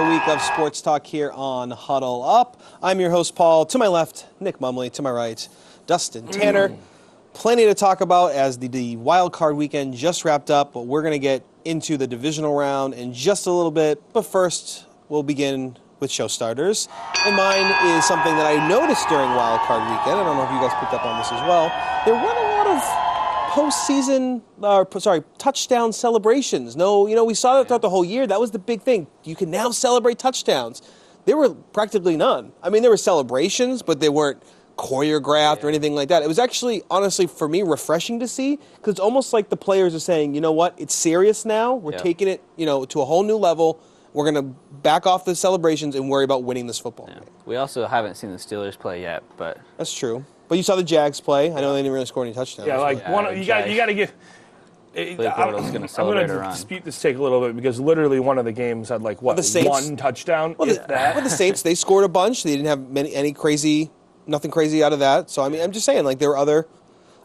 another week of sports talk here on Huddle Up. I'm your host, Paul. To my left, Nick Mumley. To my right, Dustin Tanner. Plenty to talk about as the wild card weekend just wrapped up, but we're going to get into the divisional round in just a little bit. But first, we'll begin with show starters. And mine is something that I noticed during wild card weekend. I don't know if you guys picked up on this as well. There weren't a lot of touchdown celebrations. No, we saw that throughout the whole year. That was the big thing. You can now celebrate touchdowns. There were practically none. I mean, there were celebrations, but they weren't choreographed or anything like that. It was actually, honestly, for me, refreshing to see, because it's almost like the players are saying, you know what, it's serious now. We're taking it, to a whole new level. We're going to back off the celebrations and worry about winning this football game. We also haven't seen the Steelers play yet, but that's true. But you saw the Jags play. I know they didn't really score any touchdowns. Yeah, you got to give. I'm going to dispute this take a little bit, because literally one of the games had one touchdown. Well, the Saints, they scored a bunch. They didn't have nothing crazy out of that. So I mean, I'm just saying, there were other.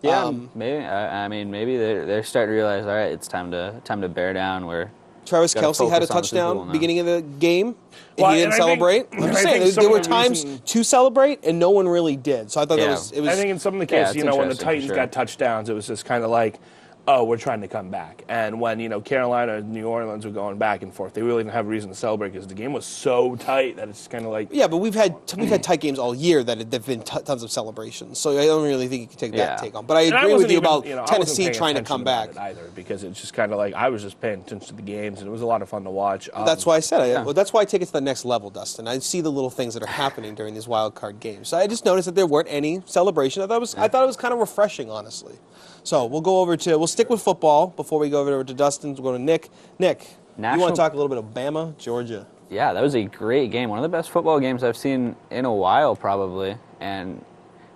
Yeah, maybe they're starting to realize, all right, it's time to bear down. Travis Kelce had a touchdown beginning of the game, and he didn't celebrate. I'm just saying, there were times to celebrate, and no one really did. So I thought it was. I think in some of the cases, when the Titans got touchdowns, it was just kind of like, oh, we're trying to come back. And when, Carolina and New Orleans were going back and forth, they really didn't have a reason to celebrate, because the game was so tight that it's just kind of like... Yeah, but we've had tight games all year that have been tons of celebrations. So I don't really think you can take that take on. But I agree with you about Tennessee trying to come back. Either, because it's just kind of like, I was just paying attention to the games, and it was a lot of fun to watch. That's why I said that's why I take it to the next level, Dustin. I see the little things that are happening during these wild card games. So I just noticed that there weren't any celebration. I thought it was kind of refreshing, honestly. So we'll stick with football before we go over to Dustin. We'll go to Nick. Nick, you want to talk a little bit of Bama, Georgia? Yeah, that was a great game. One of the best football games I've seen in a while, probably. And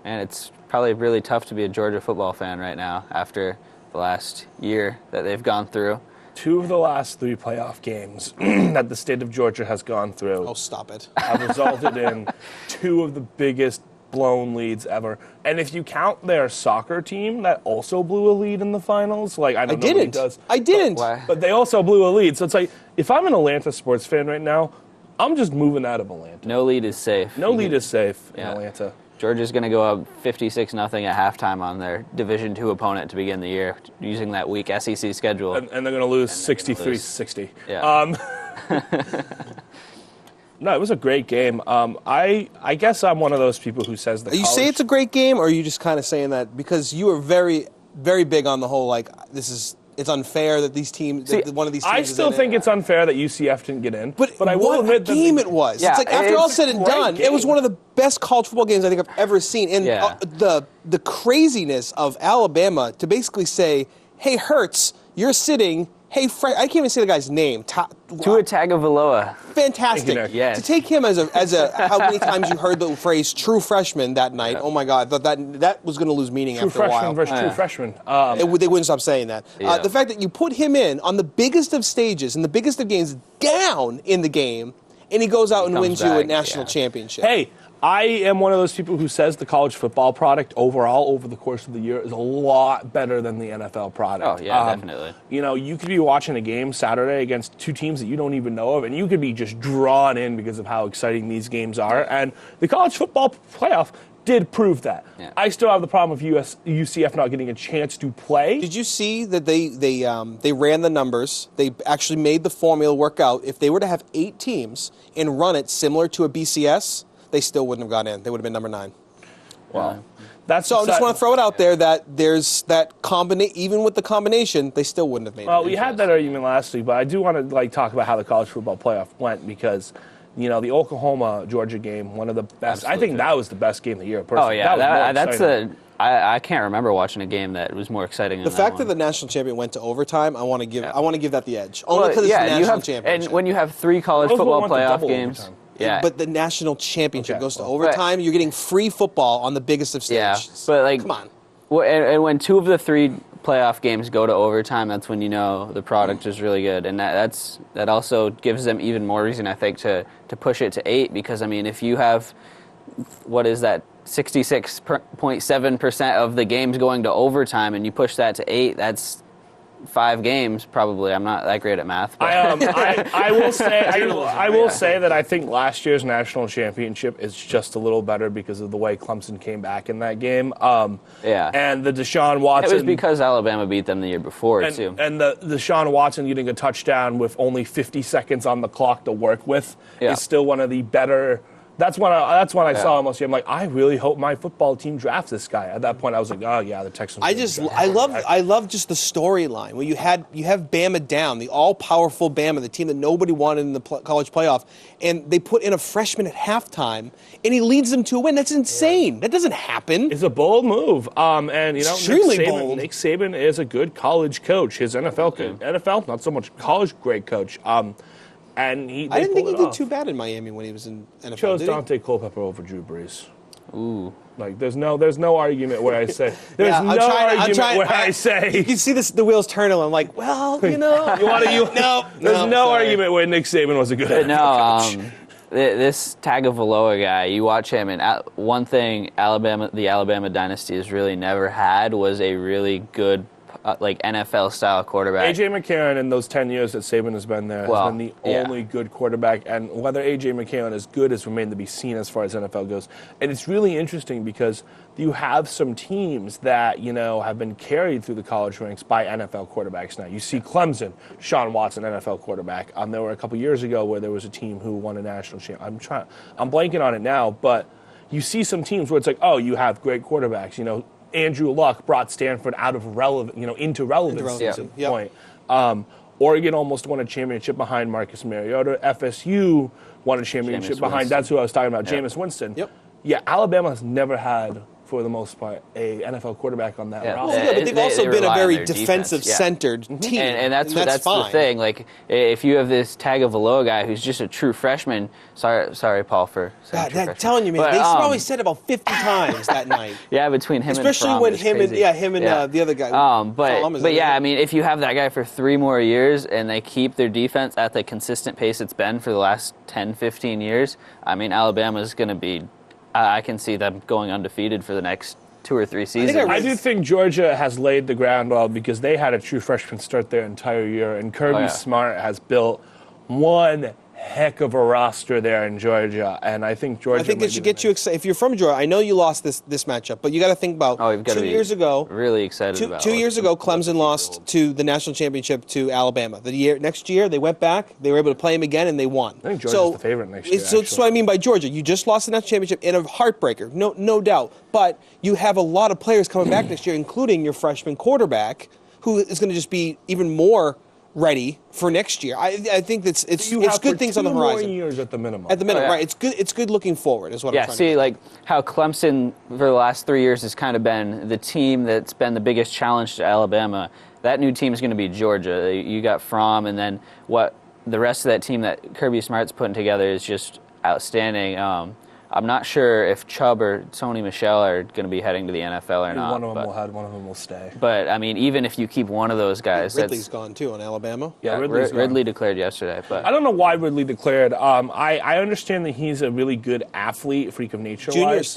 it's probably really tough to be a Georgia football fan right now after the last year that they've gone through. 2 of the last 3 playoff games that the state of Georgia has gone through. Oh, stop it. Have resulted in 2 of the biggest blown leads ever. And if you count their soccer team that also blew a lead in the finals, I didn't. But they also blew a lead. So it's like, if I'm an Atlanta sports fan right now, I'm just moving out of Atlanta. No lead is safe. No lead is safe in Atlanta. Georgia's going to go up 56-0 at halftime on their Division II opponent to begin the year, using that weak SEC schedule. And they're going to lose 63-60. Yeah. No, it was a great game. I guess I'm one of those people who says you say it's a great game, or are you just kind of saying that because you were very, very big on the whole, it's unfair that these teams, one of these teams I still think it's unfair that UCF didn't get in. But I will admit that game it was. Yeah, it's after all said and done, it was one of the best college football games I think I've ever seen. And the craziness of Alabama to basically say, hey, Hurts, you're sitting... Hey, I can't even say the guy's name. Tua Tagovailoa. Fantastic. Yes. To take him as a how many times you heard the phrase "true freshman" that night? Oh my God, that was going to lose meaning after a while. True freshman. They wouldn't stop saying that. Yeah. The fact that you put him in on the biggest of stages and the biggest of games, down in the game, and he goes out and wins you a national championship. Hey. I am one of those people who says the college football product overall over the course of the year is a lot better than the NFL product. Oh, yeah, definitely. You could be watching a game Saturday against 2 teams that you don't even know of, and you could be just drawn in because of how exciting these games are. And the college football playoff did prove that. Yeah. I still have the problem of UCF not getting a chance to play. Did you see that they ran the numbers? They actually made the formula work out. If they were to have 8 teams and run it similar to a BCS, they still wouldn't have got in. They would have been number 9. Wow. So I just want to throw it out there that there's that even with the combination, they still wouldn't have made it. Well, we had that argument last week, but I do want to talk about how the college football playoff went, because the Oklahoma-Georgia game, one of the best. Absolutely. I think that was the best game of the year, personally. Oh, yeah. I can't remember watching a game that was more exciting than the fact that the national champion went to overtime. I want to give that the edge. Only because it's the national championship. And when you have 3 college football playoff games. Overtime. Yeah. But the national championship goes to overtime. You're getting free football on the biggest of stages. Yeah, but come on. And when 2 of the 3 playoff games go to overtime, that's when the product is really good, and that also gives them even more reason, I think, to push it to 8. Because if you have 66.7% of the games going to overtime, and you push that to 8, 5 games, probably. I'm not that great at math. But. I will say I will say that I think last year's national championship is just a little better because of the way Clemson came back in that game. And the Deshaun Watson. It was because Alabama beat them the year before, too. And the Deshaun Watson getting a touchdown with only 50 seconds on the clock to work with is still one of the better. That's when I saw him last year. I'm like, I really hope my football team drafts this guy. At that point, I was like, oh yeah, the Texans. I love just the storyline where you have Bama down, the all-powerful Bama, the team that nobody wanted in the college playoff, and they put in a freshman at halftime, and he leads them to a win. That's insane. That doesn't happen. It's a bold move. And extremely bold. Nick Saban is a good college coach. His NFL, not so much college, great coach. And I didn't think he did too bad in Miami when he was in NFL. Chose Dante Culpepper over Drew Brees. Ooh. Like there's no argument where I say I say you can see the wheels turning. I'm like, well, There's no argument where Nick Saban was a good NFL coach. This Tagovailoa guy, you watch him, and one thing the Alabama dynasty has really never had was a really good NFL-style quarterback. A.J. McCarron, in those 10 years that Saban has been there, has been the only good quarterback. And whether A.J. McCarron is good has remained to be seen as far as NFL goes. And it's really interesting because you have some teams that, have been carried through the college ranks by NFL quarterbacks now. You see Clemson, Deshaun Watson, NFL quarterback. There were a couple years ago where there was a team who won a national championship. I'm blanking on it now, but you see some teams where it's like, oh, you have great quarterbacks, Andrew Luck brought Stanford out of into relevance at the point. Oregon almost won a championship behind Marcus Mariota. FSU won a championship behind. That's who I was talking about, Jameis Winston. Yep. Yeah, Alabama has never had, for the most part, a NFL quarterback on that roster. Well, but they've also been a very defensive-centered team, and that's the thing. Like, if you have this Tagovailoa guy who's just a true freshman, sorry, Paul, for saying I'm telling you, man, they probably said it about 50 times that night. Yeah, between him especially and when him and the other guy. But yeah, I mean, if you have that guy for 3 more years and they keep their defense at the consistent pace it's been for the last 10, 15 years, I mean, Alabama's going to be. I can see them going undefeated for the next 2 or 3 seasons. I do think Georgia has laid the ground well because they had a true freshman start their entire year, and Kirby Smart has built one heck of a roster there in Georgia, and I think Georgia. I think it should get you excited. If you're from Georgia, I know you lost this matchup, but you got to think about 2 years ago. Really excited about 2 years ago, Clemson lost to the national championship to Alabama. Next year, they went back. They were able to play them again, and they won. I think Georgia's the favorite next year. So that's what I mean by Georgia. You just lost the national championship in a heartbreaker, no doubt. But you have a lot of players coming back next year, including your freshman quarterback, who is going to just be even more ready for next year. I think it's good things on the horizon. 2 more years at the minimum. Right? It's good looking forward. Is what I'm trying to say. Like how Clemson for the last 3 years has kind of been the team that's been the biggest challenge to Alabama. That new team is going to be Georgia. You got Fromm, and then what the rest of that team that Kirby Smart's putting together is just outstanding. I'm not sure if Chubb or Sony Michel are going to be heading to the NFL or not. One of them will head, one of them will stay. But, I mean, even if you keep one of those guys... Ridley's gone, too, on Alabama. Yeah, Ridley declared yesterday. But I don't know why Ridley declared. I understand that he's a really good athlete, freak of nature-wise.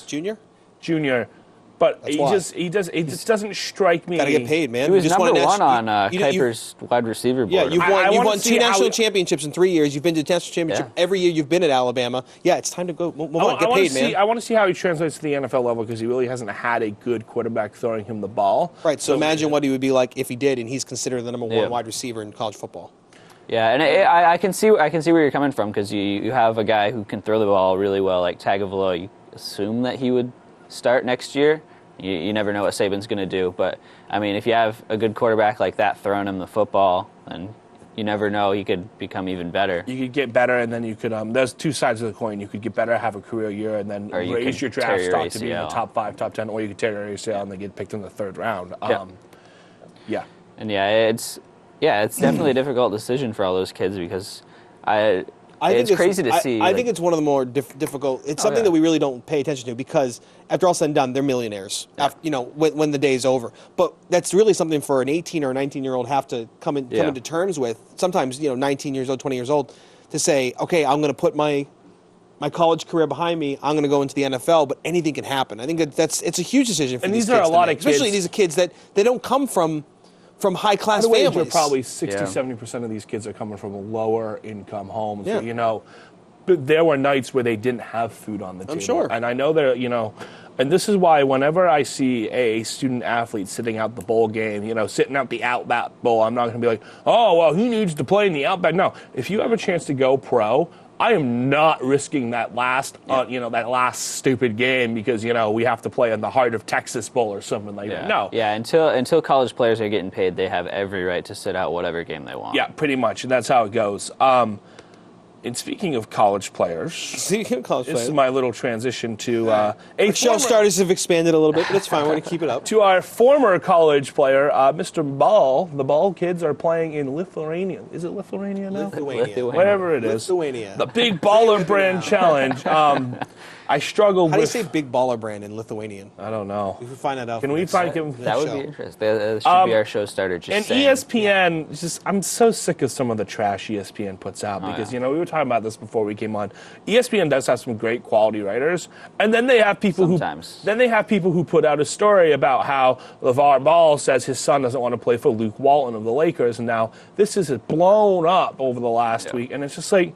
Junior. But he just doesn't strike me. Got to get paid, man. He was number 1 on Kuiper's wide receiver board. Yeah, you've won 2 national championships in 3 years. You've been to the national championship every year you've been at Alabama. Yeah, it's time to go. Get paid, man. I want to see how he translates to the NFL level because he really hasn't had a good quarterback throwing him the ball. Right. So imagine what he would be like if he did, and he's considered the number 1 wide receiver in college football. Yeah, and I can see where you're coming from because you have a guy who can throw the ball really well, like Tagovailoa. You assume that he would start next year. You never know what Saban's going to do. But, I mean, if you have a good quarterback like that throwing him the football, and you never know, he could become even better. You could get better, and then you could there's 2 sides of the coin. You could get better, have a career year, and then raise your draft stock to be in the top 5, top 10, or you could tear your ACL and then get picked in the 3rd round. Yeah. And, it's definitely a difficult decision for all those kids because it's crazy to see. I think it's one of the more difficult. It's something that we really don't pay attention to because after all said and done, they're millionaires. Yeah. When the day's over. But that's really something for an 18 or 19-year-old have to come into terms with. Sometimes 19 years old, 20 years old, to say, okay, I'm going to put my college career behind me. I'm going to go into the NFL, but anything can happen. I think it's a huge decision for these kids. And these are a lot of kids, especially these kids that they don't come from from high-class families. Probably 60-70% of these kids are coming from lower-income homes. Yeah. So, but there were nights where they didn't have food on the table. I'm sure. And I know that, and this is why whenever I see a student-athlete sitting out the bowl game, sitting out the Outback Bowl, I'm not going to be like, oh, well, he needs to play in the Outback. No, if you have a chance to go pro, I am not risking that last stupid game because, we have to play in the Heart of Texas Bowl or something like that. No. Yeah, until college players are getting paid, they have every right to sit out whatever game they want. Yeah, pretty much. And that's how it goes. And speaking of college players, this is my little transition to show starters have expanded a little bit, but it's fine. We're going to keep it up. To our former college player, Mr. Ball. The Ball kids are playing in Lithuania. Is it Lithuania now? Lithuania. Whatever it is. Lithuania. The Big Baller Brand Challenge. I struggled with... How do you say Big Baller Brand in Lithuanian? I don't know. We can find that out. Can we find him? That would be interesting. That should be our show starter. And ESPN, I'm so sick of some of the trash ESPN puts out because, we were talking about this before we came on. ESPN does have some great quality writers, and then they have people who put out a story about how LeVar Ball says his son doesn't want to play for Luke Walton of the Lakers, and now this is blown up over the last week, and it's just like,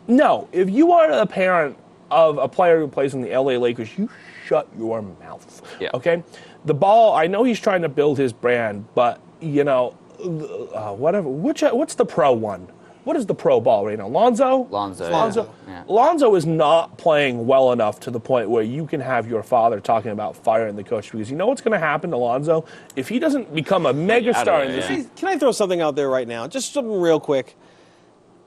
no, if you are a parent of a player who plays in the LA Lakers, you shut your mouth. Yeah. Okay? The Ball, I know he's trying to build his brand, but, whatever. What's the pro one? What is the pro ball right now? Lonzo? Lonzo. Yeah. Lonzo is not playing well enough to the point where you can have your father talking about firing the coach because you know what's going to happen to Lonzo? If he doesn't become a megastar in this... Can I throw something out there right now? Just something real quick.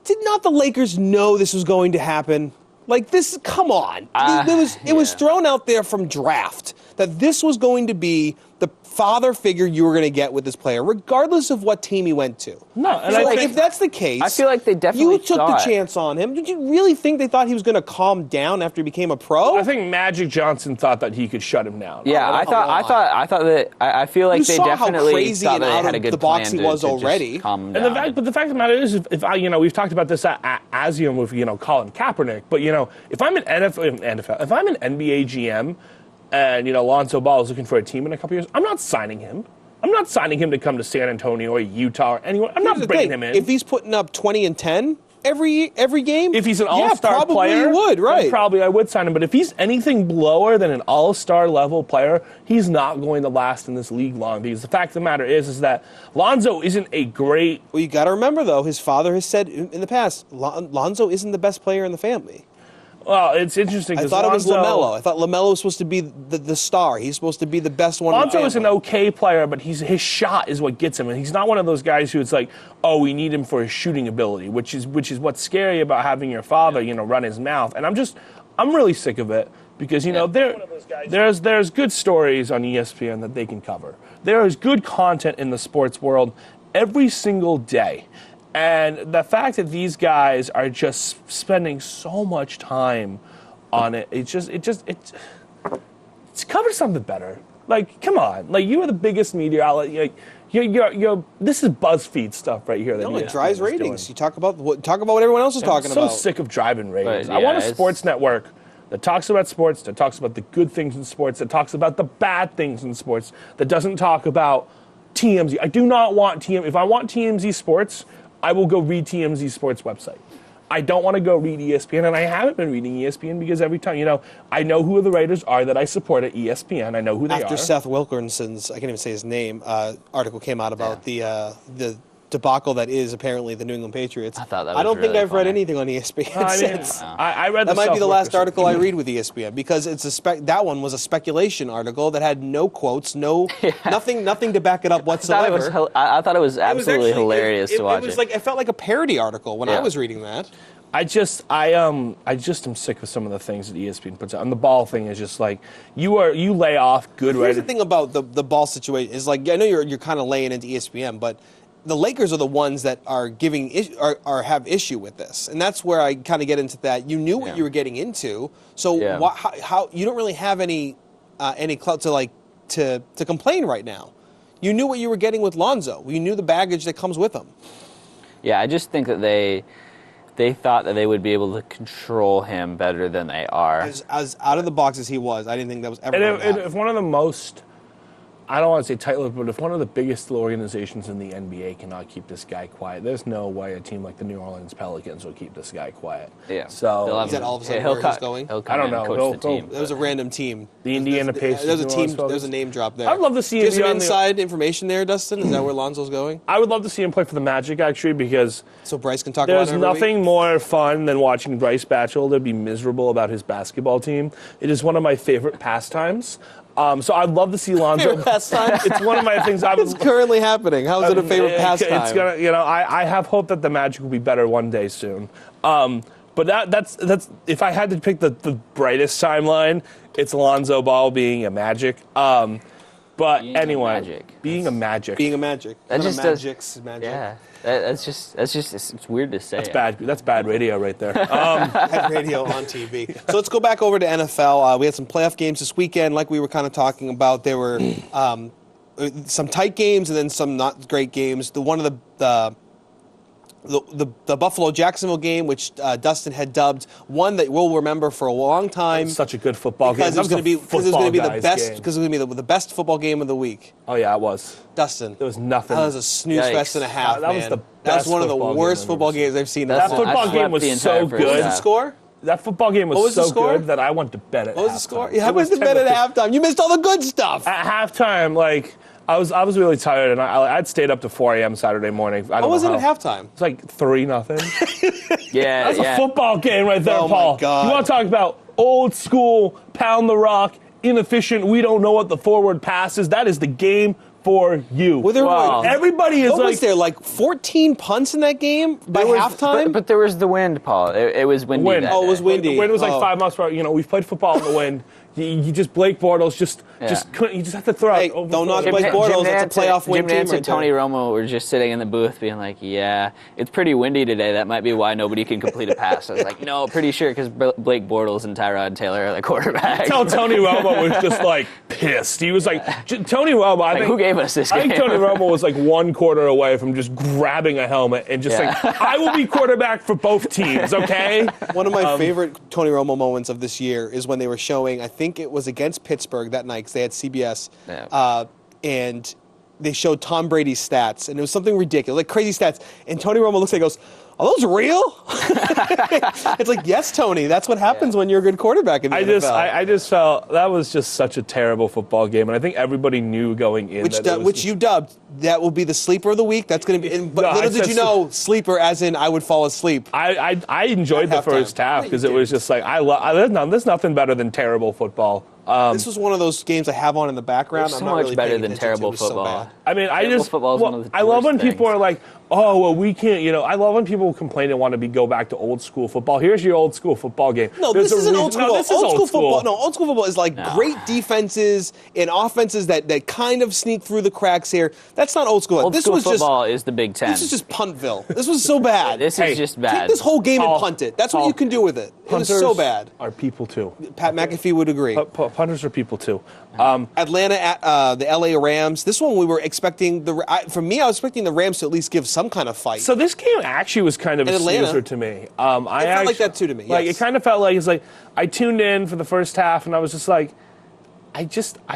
Did not the Lakers know this was going to happen? Like this, come on. It was thrown out there from draft that this was going to be the father figure you were going to get with this player, regardless of what team he went to. No, and if that's the case, I feel like they definitely took the chance on him. Did you really think they thought he was going to calm down after he became a pro? I think Magic Johnson thought that he could shut him down. Yeah, I feel like they definitely thought that they had a good plan he was already. Calm him down. But the fact of the matter is, we've talked about this at ASEAN with Colin Kaepernick. But if I'm an NFL, if I'm an NBA GM. And, Lonzo Ball is looking for a team in a couple years. I'm not signing him. I'm not signing him to come to San Antonio or Utah or anywhere. I'm not bringing him in. If he's putting up 20 and 10 every game, if he's an all-star player, you would, right? Probably I would sign him. But if he's anything lower than an all-star level player, he's not going to last in this league long. Because the fact of the matter is that Lonzo isn't a great... Well, you got to remember, though, his father has said in the past, Lonzo isn't the best player in the family. Well, it's interesting. I thought it was LaMelo. I thought LaMelo was supposed to be the star. He's supposed to be the best one. Lonzo is an okay player, but his shot is what gets him, and he's not one of those guys who it's like, oh, we need him for his shooting ability, which is what's scary about having your father, run his mouth. And I'm really sick of it because there's good stories on ESPN that they can cover. There is good content in the sports world every single day. And the fact that these guys are just spending so much time on it, it's cover something better. Like, come on. Like, you are the biggest media outlet. Like, this is BuzzFeed stuff right here. It drives ratings. You talk about what everyone else is talking about. I'm so sick of driving ratings. I want a sports network that talks about sports, that talks about the good things in sports, that talks about the bad things in sports, that doesn't talk about TMZ. I do not want TMZ. If I want TMZ sports, I will go read TMZ Sports website. I don't want to go read ESPN, and I haven't been reading ESPN because every time, I know who the writers are that I support at ESPN. I know who they are. After Seth Wilkinson's, I can't even say his name, article came out about the debacle that is apparently the New England Patriots. I thought that was I don't think really I've read funny. anything on ESPN since. I read that might be the last article I read with ESPN because it's that one was a speculation article that had no quotes, nothing to back it up whatsoever. I thought it was absolutely hilarious to watch. It was like it felt like a parody article when I was reading that. I just am sick of some of the things that ESPN puts out. And the Ball thing is just like you lay off good writers. Here's the thing about the Ball situation is like I know you're kind of laying into ESPN, but the Lakers are the ones that are have issue with this, and that's where I kind of get into that. You knew what you were getting into, so how you don't really have any clout to complain right now. You knew what you were getting with Lonzo. You knew the baggage that comes with him. Yeah, I just think that they thought that they would be able to control him better than they are. As out of the box as he was, I didn't think that was ever going to happen. If one of the most I don't want to say tight-lipped, but if one of the biggest organizations in the NBA cannot keep this guy quiet, there's no way a team like the New Orleans Pelicans will keep this guy quiet. Yeah. So is that all of a sudden where he's going? I don't know. That was a random team. The Indiana Pacers. There's a team. There's a name drop there. I'd love to see him. Do you have some inside information there, Dustin? Is that where Lonzo's going? I would love to see him play for the Magic, actually, because so Bryce can talk about it. There's nothing more fun than watching Bryce Batchelder be miserable about his basketball team. It is one of my favorite pastimes. So I'd love to see Lonzo. Pastime? It's one of my things. It's currently happening. How is it a favorite pastime? It's gonna, I have hope that the Magic will be better one day soon. But that's if I had to pick the brightest timeline, it's Lonzo Ball being a Magic. But being anyway, being a Magic. That just does. Magic. Yeah. That's just it's weird to say. That's bad. That's bad radio right there. Bad radio on TV. So let's go back over to NFL. We had some playoff games this weekend, like we were kind of talking about. There were some tight games and then some not great games. The Buffalo-Jacksonville game, which Dustin had dubbed one that we'll remember for a long time. Such a good football game. Because it was going to be the best. Because it was going to be the best football game of the week. Oh yeah, it was. Dustin, there was nothing. That was a snooze fest and a half. That was the best. That was one of the worst football games I've seen. That football game was so good. What was the score? That football game was so good that I went to bed at halftime. What was the score? Yeah, I went to bed at halftime. You missed all the good stuff. At halftime, I was really tired, and I'd stayed up to 4 a.m. Saturday morning. What was it at halftime? It's like 3-0. Yeah, that's a football game right there, oh Paul. My God. You want to talk about old school, pound the rock, inefficient, we don't know what the forward pass is. That is the game for you. Well, everybody is was there, 14 punts in that game by halftime? But there was the wind, Paul. It was windy. It was windy. The wind was 5 miles per hour. We've played football in the wind. You just Blake Bortles just couldn't. You just have to throw it. Don't knock Blake Bortles. That's a playoff win team. Jim Nantz and Tony Romo were just sitting in the booth, being like, "Yeah, it's pretty windy today. That might be why nobody can complete a pass." I was like, "No, pretty sure because Blake Bortles and Tyrod Taylor are the quarterbacks." Tell Tony Romo was just pissed. He was like, Tony Romo. I think who gave us this game? I think Tony Romo was 1 quarter away from just grabbing a helmet and just I will be quarterback for both teams. Okay. One of my favorite Tony Romo moments of this year is when they were showing. I think it was against Pittsburgh that night because they had CBS, and they showed Tom Brady's stats, and it was something ridiculous, crazy stats. And Tony Romo looks at it and goes, "Are those real?" It's like, yes, Tony, that's what happens when you're a good quarterback in the NFL. I just felt that was just such a terrible football game, and I think everybody knew going in which you dubbed that will be the sleeper of the week. That's going to be. But little did you know, sleeper as in I would fall asleep. I enjoyed the first half because it was just there's nothing better than terrible football. This was one of those games I have on in the background. So I'm not much really better than terrible football. So I mean, I love when people are like, "Oh, well, we can't." I love when people complain and want to go back to old school football. Here's your old school football game. No, this isn't old school. Old school football. No, old school football is great defenses and offenses that kind of sneak through the cracks here. That's not old school. Old school football is the Big Ten. This is just Puntville. This was so bad. This is just bad. Take this whole game and punt it. That's what you can do with it. It was so bad. Are people too. Pat McAfee would agree. Punters are people too. Atlanta at the LA Rams. This one we were expecting I was expecting the Rams to at least give some kind of fight. So this game actually was kind of a snoozer to me. It felt like that too to me. It kind of felt like I tuned in for the first half and I was just like, I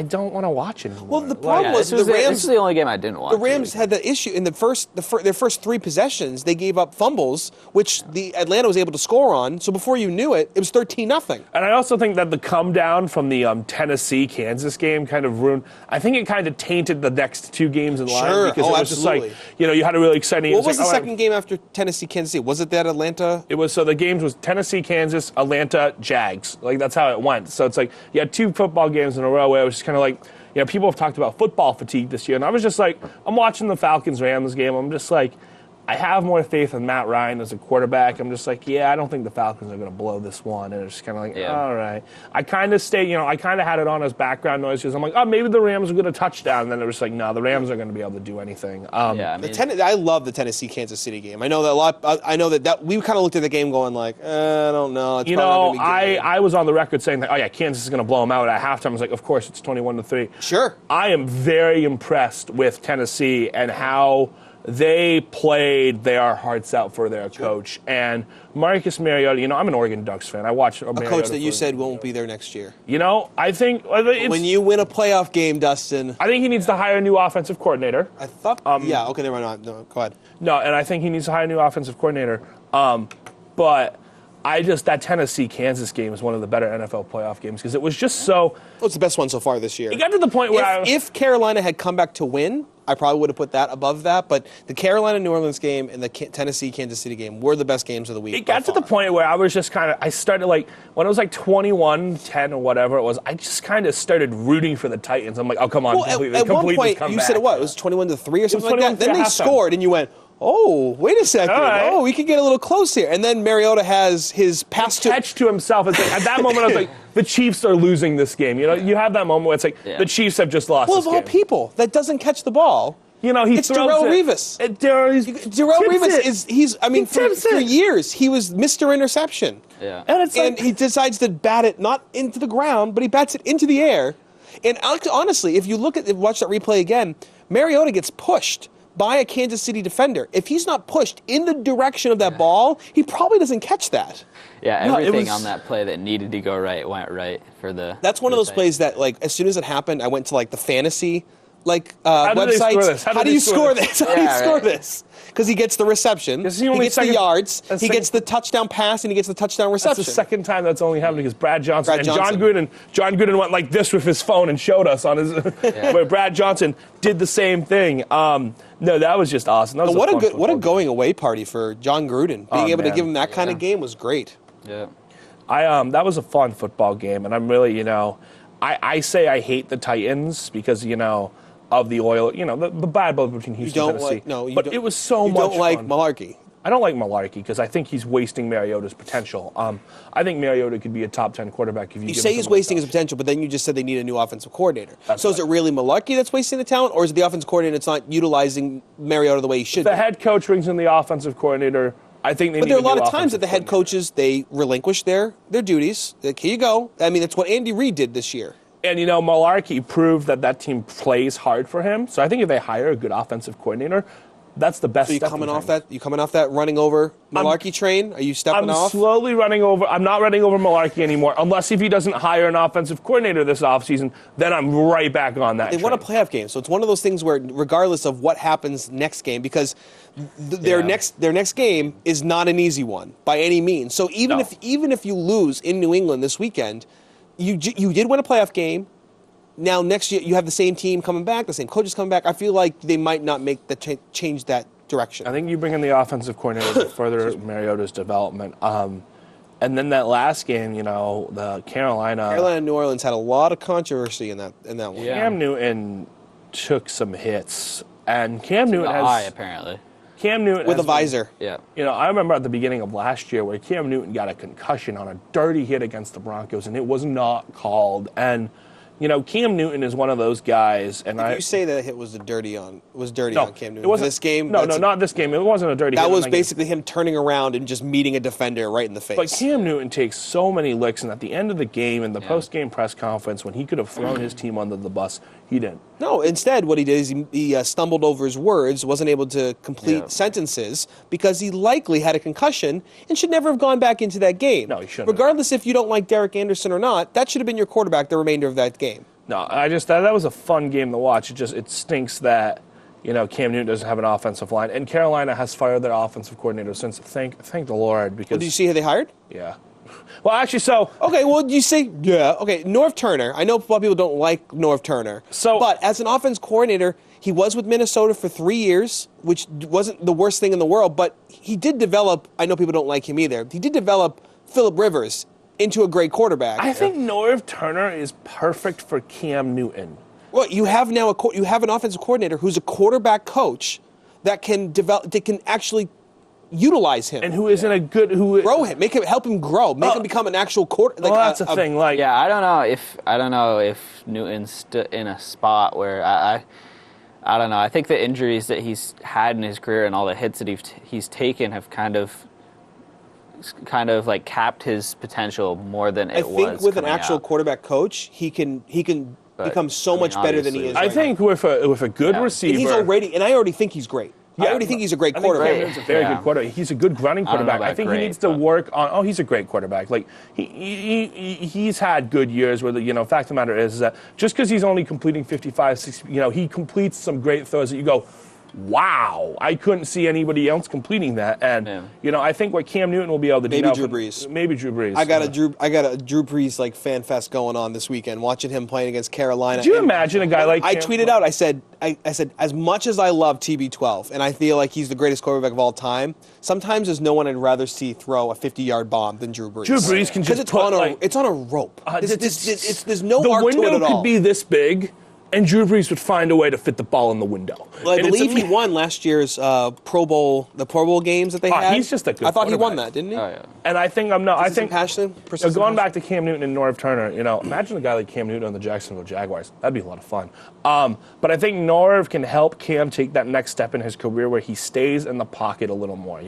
don't want to watch anymore. Well, the problem was the Rams. This is the only game I didn't watch. The Rams had the issue in their first 3 possessions. They gave up fumbles, which the Atlanta was able to score on. So before you knew it, it was 13-0. And I also think that the come down from the Tennessee-Kansas game kind of ruined. I think it kind of tainted the next 2 games in line because it was absolutely. Just you had a really exciting. What was the second game after Tennessee-Kansas City? Was it that Atlanta? It was. So the games was Tennessee-Kansas, Atlanta, Jags. That's how it went. So it's you had 2 football games in a row where it was just kind of people have talked about football fatigue this year, and I was just I'm watching the Falcons-Rams game. I'm just I have more faith in Matt Ryan as a quarterback. I'm just I don't think the Falcons are going to blow this one. And it's just kind of all right. I kind of I kind of had it on as background noise because I'm oh, maybe the Rams are going to touchdown. And then it was no, the Rams are going to be able to do anything. I love the Tennessee-Kansas City game. I know that a lot. I know that we kind of looked at the game going I don't know. It's I was on the record saying that, oh yeah, Kansas is going to blow them out at halftime. I was of course, it's 21-3. Sure. I am very impressed with Tennessee and how they played their hearts out for their coach. And Marcus Mariota, I'm an Oregon Ducks fan. I watch a coach that you said won't be there next year. I think when you win a playoff game, Dustin, I think he needs to hire a new offensive coordinator. I thought, okay, never mind. No, go ahead. No, and I think he needs to hire a new offensive coordinator. But that Tennessee-Kansas game is one of the better NFL playoff games because it was just so. It's the best one so far this year. It got to the point where if Carolina had come back to win, I probably would have put that above that. But the Carolina-New Orleans game and the Tennessee-Kansas City game were the best games of the week. It got to the point where I was just I started when it was 21-10 or whatever it was, I just kind of started rooting for the Titans. I'm like, oh, come on. At one point, you said it was 21-3 or something like that. Then they scored and you went, oh, wait a second. Right. Oh, we could get a little close here. And then Mariota has his pass catch to himself. At that moment, I was like, the Chiefs are losing this game. You have that moment where it's the Chiefs have just lost this game. Well, of all people, that doesn't catch the ball. It's Darrelle Revis. Darrelle Revis for years, he was Mr. Interception. Yeah. And he decides to bat it not into the ground, but he bats it into the air. And honestly, if you watch that replay again, Mariota gets pushed by a Kansas City defender. If he's not pushed in the direction of that ball, he probably doesn't catch that. Yeah, everything on that play that needed to go right went right for the. That's one of those plays that, as soon as it happened, I went to the fantasy websites. How do you score this? How do you score this? Because he gets the reception, he gets the yards, he gets the touchdown pass, and he gets the touchdown reception. That's the second time that's only happened because Brad Johnson. John Gruden went like this with his phone and showed us on his. Where Brad Johnson did the same thing. No, that was just awesome. That was what a going away party for John Gruden. Being able to give him that kind of game was great. Yeah, that was a fun football game, and I'm really I say I hate the Titans because of the oil, the bad blood between Houston and Tennessee. But it was so much fun. You don't like Malarkey. I don't like Malarkey because I think he's wasting Mariota's potential. I think Mariota could be a top 10 quarterback if you say he's wasting his potential, but then you just said they need a new offensive coordinator. Is it really Malarkey that's wasting the talent, or is it the offensive coordinator that's not utilizing Mariota the way he should? The head coach brings in the offensive coordinator. I think they. But there are a lot of times that the head coaches they relinquish their duties. Like, here you go. I mean, that's what Andy Reid did this year. And, Malarkey proved that team plays hard for him. So I think if they hire a good offensive coordinator, that's the best. So you coming off that running over Malarkey train? Are you stepping off? I'm slowly running over. I'm not running over Malarkey anymore. Unless if he doesn't hire an offensive coordinator this offseason, then I'm right back on that. They won a playoff game, so it's one of those things where regardless of what happens next game, because their next game is not an easy one by any means. So even if you lose in New England this weekend, you did win a playoff game. Now, next year, you have the same team coming back, the same coaches coming back. I feel like they might not make the change that direction. I think you bring in the offensive coordinator to further Mariota's development. And then that last game, the Carolina New Orleans had a lot of controversy in that one. Yeah. Cam Newton took some hits, and Cam Newton has apparently. Cam Newton with a visor. Yeah. I remember at the beginning of last year where Cam Newton got a concussion on a dirty hit against the Broncos, and it was not called. And Cam Newton is one of those guys, and you say that hit was dirty on Cam Newton. It wasn't this game. No, not this game. It wasn't a dirty hit. That was basically him turning around and just meeting a defender right in the face. But Cam Newton takes so many licks, and at the end of the game, in the post-game press conference, when he could have thrown his team under the bus, he didn't. No, instead what he did is he stumbled over his words, wasn't able to complete sentences because he likely had a concussion and should never have gone back into that game. No, he shouldn't. Regardless if you don't like Derek Anderson or not, that should have been your quarterback the remainder of that game. No, that was a fun game to watch. It stinks that Cam Newton doesn't have an offensive line, and Carolina has fired their offensive coordinator since. Thank the Lord. Because did you see who they hired? Yeah. Well, actually, so okay. Well, you say okay. Norv Turner. I know a lot of people don't like Norv Turner. But as an offense coordinator, he was with Minnesota for 3 years, which wasn't the worst thing in the world. But he did develop. I know people don't like him either. He did develop Phillip Rivers into a great quarterback. I think Norv Turner is perfect for Cam Newton. Well, you have now you have an offensive coordinator who's a quarterback coach that can develop, that can actually utilize him, and who is in a good grow him, help him grow, make him become an actual quarter. Well, that's the thing. I don't know if Newton's in a spot where I don't know. I think the injuries that he's had in his career and all the hits that he's taken have kind of like capped his potential more than it was. I think with an actual quarterback coach, he can become so much better than he is. I think with a good receiver, and I already think he's great. I already think he's a great quarterback. I think Cam Newton's a very good quarterback. He's a good running quarterback. I think he needs to work on. Oh, he's a great quarterback. Like he's had good years. Where fact of the matter is that just because he's only completing 55, 60, he completes some great throws that you go, wow, I couldn't see anybody else completing that. And I think what Cam Newton will be able to do now. Drew Brees. Maybe Drew Brees. I got a Drew Brees like fan fest going on this weekend. Watching him playing against Carolina. Could you imagine a guy like? I tweeted out. I said as much as I love TB12 and I feel like he's the greatest quarterback of all time. Sometimes there's no one I'd rather see throw a 50-yard bomb than Drew Brees. Drew Brees can just it's on a rope. There's no arc to it at all. The window could be this big. And Drew Brees would find a way to fit the ball in the window. Well, I believe he won last year's Pro Bowl games that they had. He's just a good I thought he won that, didn't he? Oh, yeah. And I think passionate. Going back to Cam Newton and Norv Turner, imagine a guy like Cam Newton on the Jacksonville Jaguars. That'd be a lot of fun. But I think Norv can help Cam take that next step in his career where he stays in the pocket a little more.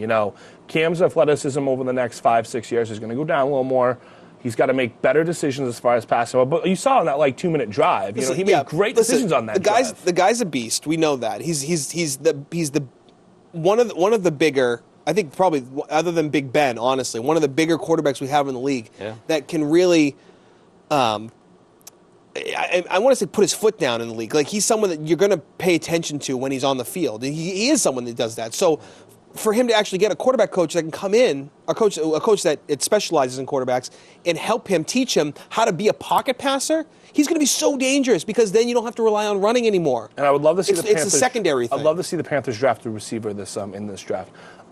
Cam's athleticism over the next 5-6 years is going to go down a little more. He's got to make better decisions as far as passing. But you saw in that 2-minute drive, he made great decisions on that. The guy's a beast. We know that. He's the one of the bigger. I think probably other than Big Ben, honestly, one of the bigger quarterbacks we have in the league that can really. I want to say put his foot down in the league. Like he's someone that you're going to pay attention to when he's on the field. He is someone that does that. So. For him to actually get a quarterback coach that can come in, a coach that it specializes in quarterbacks, and help him, teach him how to be a pocket passer, he's going to be so dangerous because then you don't have to rely on running anymore. And I would love to see the Panthers. It's a secondary thing. I'd love to see the Panthers draft a receiver in this draft.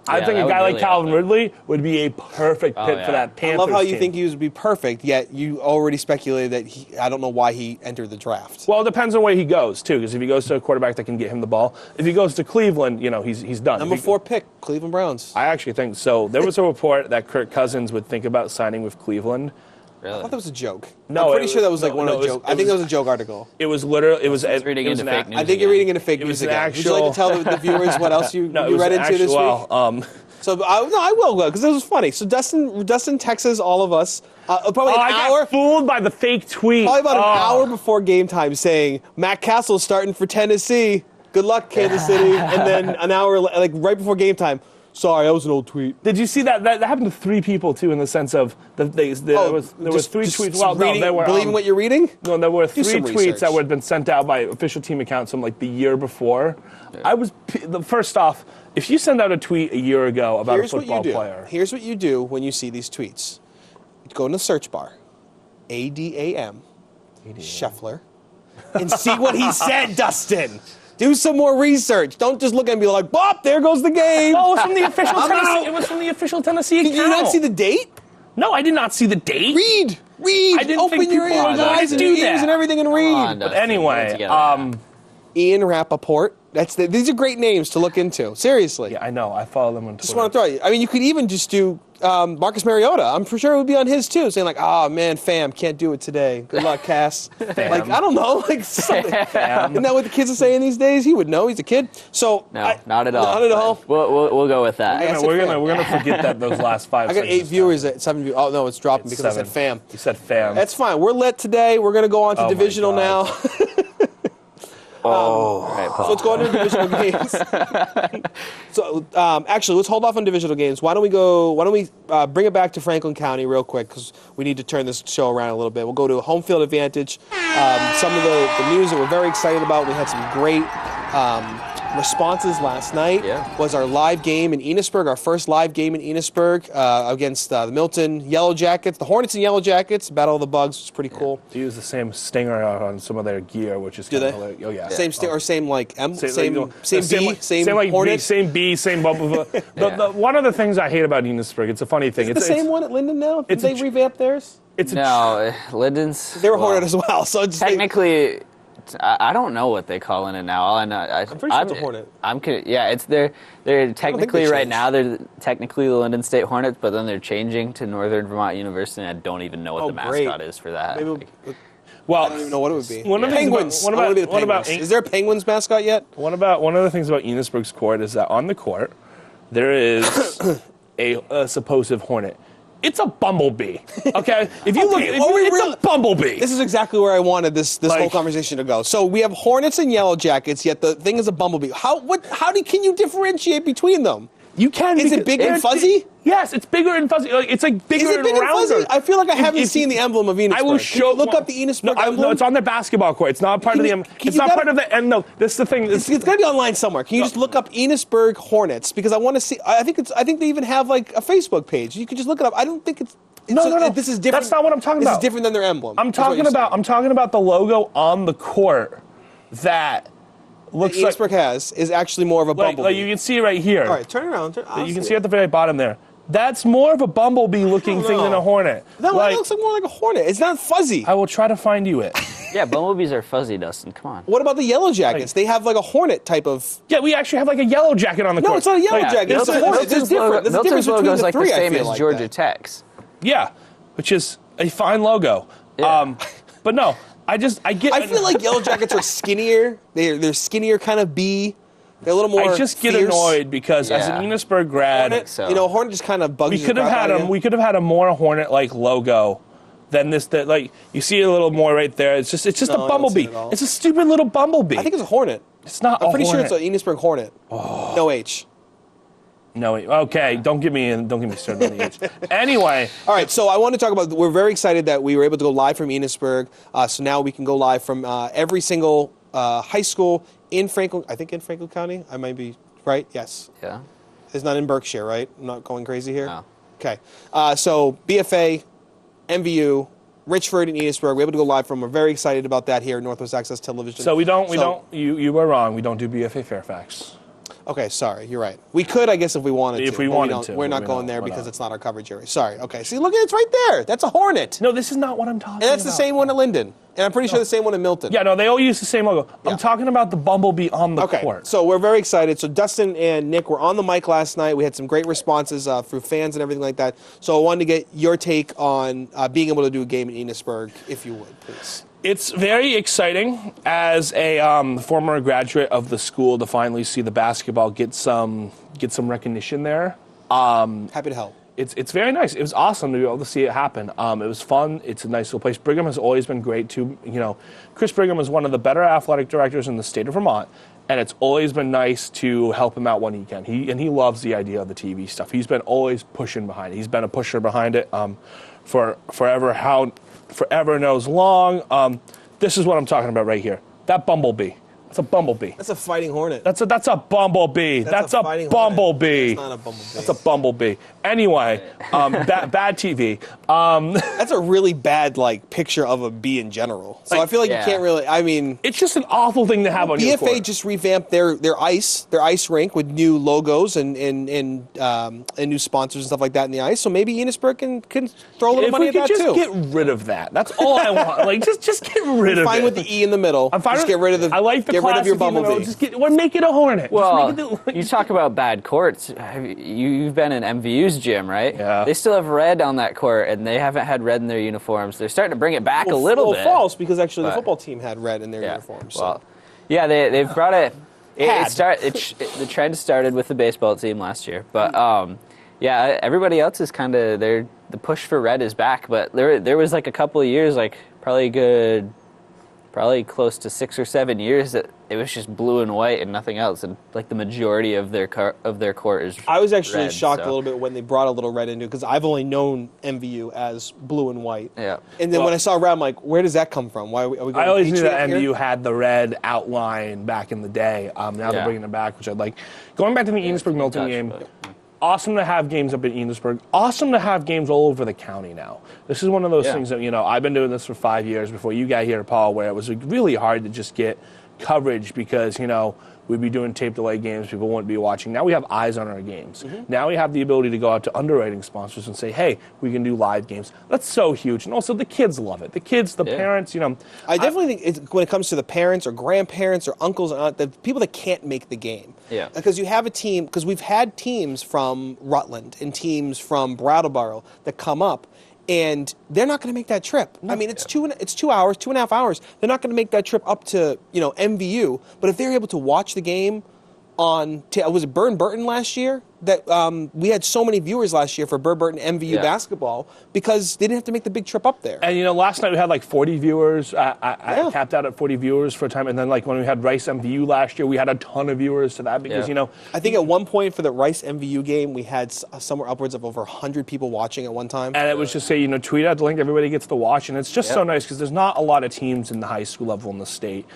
I think a guy like Calvin Ridley would be a perfect fit for that Panthers I love how you team. think he would be perfect, yet you already speculated that I don't know why he entered the draft. Well, it depends on where he goes, too, because if he goes to a quarterback that can get him the ball, if he goes to Cleveland, he's done. Number 4 pick, Cleveland Browns. I actually think so. There was a report that Kirk Cousins would think about signing with Cleveland. Really? I thought that was a joke. No, I'm pretty sure that was one of the jokes. I think that was a joke article. It was literally. It was reading into fake news. I think you're reading into fake news again. Would you like to tell the viewers what else you read into this week? So I will because this was funny. So Dustin texts all of us probably an hour. I got fooled by the fake tweet. Probably about an hour before game time, saying Matt Castle's starting for Tennessee. Good luck, Kansas City. And then an hour right before game time. Sorry, that was an old tweet. Did you see that? That happened to 3 people too, in the sense of there was 3 tweets. Well, believing what you're reading. No, there were 3 tweets that had been sent out by official team accounts from the year before. Yeah. First off, if you send out a tweet a year ago about a football player, here's what you do when you see these tweets: you go in the search bar, ADAM, Scheffler, and see what he said, Dustin. Do some more research. Don't just look at me and be like, "Bop, there goes the game." Oh, it was from the official Tennessee. It was from the official Tennessee account. Did you not see the date? No, I did not see the date. Read. I didn't Open think your eyes and ears and everything and read. But anyway, Ian Rappaport. These are great names to look into. Seriously. Yeah, I know. I follow them on Twitter. Just want to throw you. I mean, you could even just do Marcus Mariota. I'm for sure it would be on his too, saying "Oh man, fam, can't do it today. Good luck, Cass." I don't know, something. Isn't that what the kids are saying these days? He would know. He's a kid. So no, not at all. Not at all. We'll go with that. We're gonna forget those last 5 seconds. I got 8 viewers at 7 viewers. Oh no, it's dropping because 7. I said fam. You said fam. That's fine. We're lit today. We're gonna go on to divisional now. Right, so let's go on to divisional games. So actually, let's hold off on divisional games. Why don't we bring it back to Franklin County real quick because we need to turn this show around a little bit. We'll go to home field advantage. Some of the news that we're very excited about. We had some great responses last night. Was our live game in Enosburg, our first live game in Enosburg against the Milton Yellow Jackets, the Hornets and Yellow Jackets, Battle of the Bugs, which is pretty cool. They use the same stinger on some of their gear, which is kind of hilarious. Oh yeah, same stinger or same M, same B, same Hornet, same B, same bubble. One of the things I hate about Enosburg, it's a funny thing. It's the same one at Linden now. Did they revamp theirs? Linden's. They were Hornet as well. So it's technically. I don't know what they call it now. All I know, I'm pretty sure it's a Hornet. It's they're technically right now they're technically the Linden State Hornets, but then they're changing to Northern Vermont University, and I don't even know what the mascot is for that. Well, I don't even know what it would be. Penguins. What about is there a Penguins mascot yet? One of the things about Enosburg's court is that on the court there is a supposed Hornet. It's a bumblebee, okay? If you look, it's a bumblebee. This is exactly where I wanted this whole conversation to go. So we have hornets and yellow jackets, yet the thing is a bumblebee. Can you differentiate between them? You can. Is it big and fuzzy? Yes, it's bigger and fuzzy. Like, it's like bigger and rounder. Fuzzy? I feel like I haven't seen the emblem of Enosburg. I will show. Look up the Enosburg emblem. No, it's on their basketball court. It's not part of the. It's not part of the. And no, this is the thing. It's got to be online somewhere. Can you just look up Enosburg Hornets? Because I want to see. I think they even have like a Facebook page. You can just look it up. I don't think it's. No. This is different. That's not what I'm talking about. This is different than their emblem. I'm talking about the logo on the court that looks like Enosburg is actually more of a bumblebee. Like you can see right here. All right, turn around. You can see at the very bottom there. That's more of a bumblebee-looking thing than a hornet. That one looks like more like a hornet. It's not fuzzy. I will try to find you it. Yeah, bumblebees are fuzzy, Dustin. Come on. What about the yellow jackets? They have like a hornet type of. Yeah, we actually have like a yellow jacket on the court. No, it's not a yellow jacket. It's a hornet. There's different. There's a difference between the three. The same as Georgia Tech's. Yeah, which is a fine logo. Yeah. But no, I feel like yellow jackets are skinnier. They're skinnier kind of bee. They're a little more. I just get annoyed because as an Enosburg grad, Hornet just kind of bugs. We could have had them. We could have had a more Hornet-like logo than this. That like you see a little more right there. It's just a bumblebee. It's a stupid little bumblebee. I think it's a hornet. It's not. I'm pretty sure it's an Enosburg Hornet. Oh. No H. No, okay. Don't get me started on the H. Anyway. All right, so I want to talk about, we're very excited that we were able to go live from Enosburg. So now we can go live from every single high school in Franklin County. I might be right. Yes. Yeah. It's not in Berkshire, right? I'm not going crazy here? No. Okay. So BFA, MVU, Richford, and Enosburg. We're able to go live from. We're very excited about that here at Northwest Access Television. So you were wrong. We don't do BFA Fairfax. Okay, sorry, you're right. We could, I guess, if we wanted to. If we wanted to. We're not going there because it's not our coverage area. Sorry. Okay, see, look, it's right there. That's a Hornet. No, this is not what I'm talking about. And that's the same one at Linden. And I'm pretty sure the same one in Milton. Yeah, no, they all use the same logo. Yeah. I'm talking about the bumblebee on the court. Okay, so we're very excited. So Dustin and Nick were on the mic last night. We had some great responses through fans and everything like that. So I wanted to get your take on being able to do a game in Enosburg, if you would, please. It's very exciting as a former graduate of the school to finally see the basketball get some recognition there. Happy to help. It's very nice. It was awesome to be able to see it happen. It was fun. It's a nice little place. Brigham has always been great too. You know, Chris Brigham is one of the better athletic directors in the state of Vermont, and it's always been nice to help him out when he can. He loves the idea of the TV stuff. He's been always pushing behind it. He's been a pusher behind it for forever knows long. This is what I'm talking about right here. That bumblebee. That's a bumblebee. That's a fighting hornet. That's a bumblebee. That's a bumblebee. That's not a bumblebee. That's a bumblebee. Anyway, bad TV. That's a really bad picture of a bee in general. So I feel like you can't really. I mean, it's just an awful thing to have on your court. BFA just revamped their ice rink with new logos and new sponsors and stuff like that in the ice. So maybe Enosburg can throw a little money at that too. If we could just get rid of that. That's all I want. just get rid of it. I'm fine with the E in the middle. I'm fine. Just get rid of the. I like the. Get rid of your bumblebee. Make it a hornet. Well, you talk about bad courts. You've been in MVU's gym, right? Yeah. They still have red on that court, and they haven't had red in their uniforms. They're starting to bring it back a little bit. False, because actually the football team had red in their uniforms. So. Well, yeah, they've brought it. The trend started with the baseball team last year, but yeah, everybody else is kind of the push for red is back. But there was a couple of years, probably close to 6 or 7 years that it was just blue and white and nothing else, and the majority of their court is. I was actually shocked a little bit when they brought a little red into it because I've only known MVU as blue and white. Yeah. And then when I saw red, I'm like, where does that come from? Why are we going? I always knew that MVU had the red outline back in the day. Now they're bringing it back, which I'd like. Going back to the Enosburg Milton game. Awesome to have games up in Enosburg. Awesome to have games all over the county now. This is one of those things that, I've been doing this for 5 years before you got here, Paul, where it was really hard to just get coverage because, we'd be doing tape delay games, people wouldn't be watching. Now we have eyes on our games. Mm-hmm. Now we have the ability to go out to underwriting sponsors and say, hey, we can do live games. That's so huge. And also the kids love it. The kids, the parents, I definitely think when it comes to the parents or grandparents or uncles or aunts, the people that can't make the game. Yeah. Because you have a team, because we've had teams from Rutland and teams from Brattleboro that come up, and they're not going to make that trip. I mean, it's 2 hours, 2.5 hours. They're not going to make that trip up to MVU. But if they're able to watch the game on, was it Burn Burton last year? That we had so many viewers last year for Burn Burton MVU basketball because they didn't have to make the big trip up there. And, last night we had like 40 viewers. I capped out at 40 viewers for a time. And then like when we had Rice MVU last year, we had a ton of viewers to that because, I think at one point for the Rice MVU game, we had somewhere upwards of over 100 people watching at one time. And it was just say, tweet out the link, everybody gets to watch. And it's just so nice because there's not a lot of teams in the high school level in the state.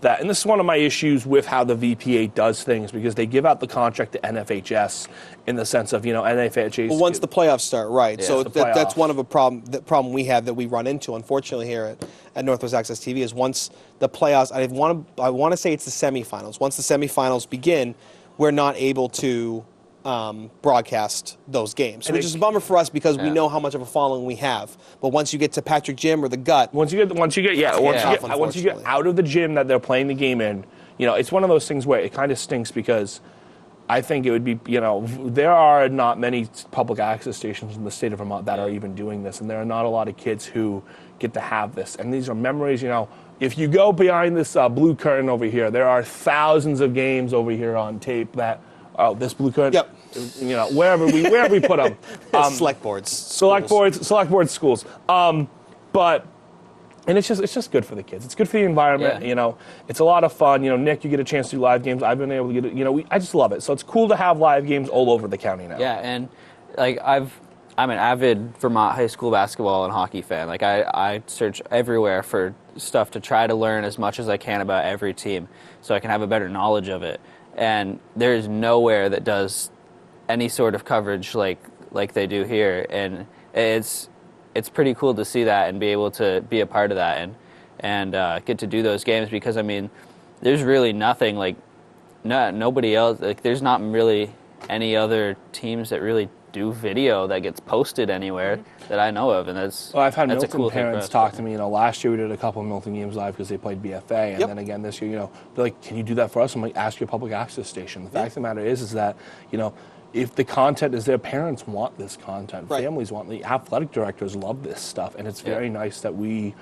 And this is one of my issues with how the VPA does things because they give out the contract to NFHS in the sense of, NFHS. Well, once the playoffs start, right. Yeah, so that's one of the problem we have that we run into, unfortunately, here at Northwest Access TV is once the playoffs, I want to say it's the semifinals. Once the semifinals begin, we're not able to broadcast those games, which is a bummer for us because we know how much of a following we have. But once you get to Patrick Gym or the Gut, once you get out of the gym that they're playing the game in, it's one of those things where it kind of stinks because I think it would be, there are not many public access stations in the state of Vermont that are even doing this, and there are not a lot of kids who get to have this. And these are memories, if you go behind this blue curtain over here, there are thousands of games over here on tape that. Oh, this blue curtain. Yep. Wherever we put them. Select boards. Select board schools. But it's just good for the kids. It's good for the environment. Yeah. It's a lot of fun. Nick, you get a chance to do live games. I've been able to get it. I just love it. So it's cool to have live games all over the county now. Yeah, and like I'm an avid Vermont high school basketball and hockey fan. Like I search everywhere for stuff to try to learn as much as I can about every team so I can have a better knowledge of it. And there's nowhere that does any sort of coverage like they do here, and it's pretty cool to see that and be able to be a part of that and get to do those games because there's really nothing nobody else there's not really any other teams that really do video that gets posted anywhere that I know of, and I've had that's Milton a cool parents talk to me. Last year we did a couple of Milton games live because they played BFA, and then again this year, they're like, "Can you do that for us?" I'm like, "Ask your public access station." The fact of the matter is that if the content is there, parents want this content, families want the athletic directors love this stuff, and it's very nice that we.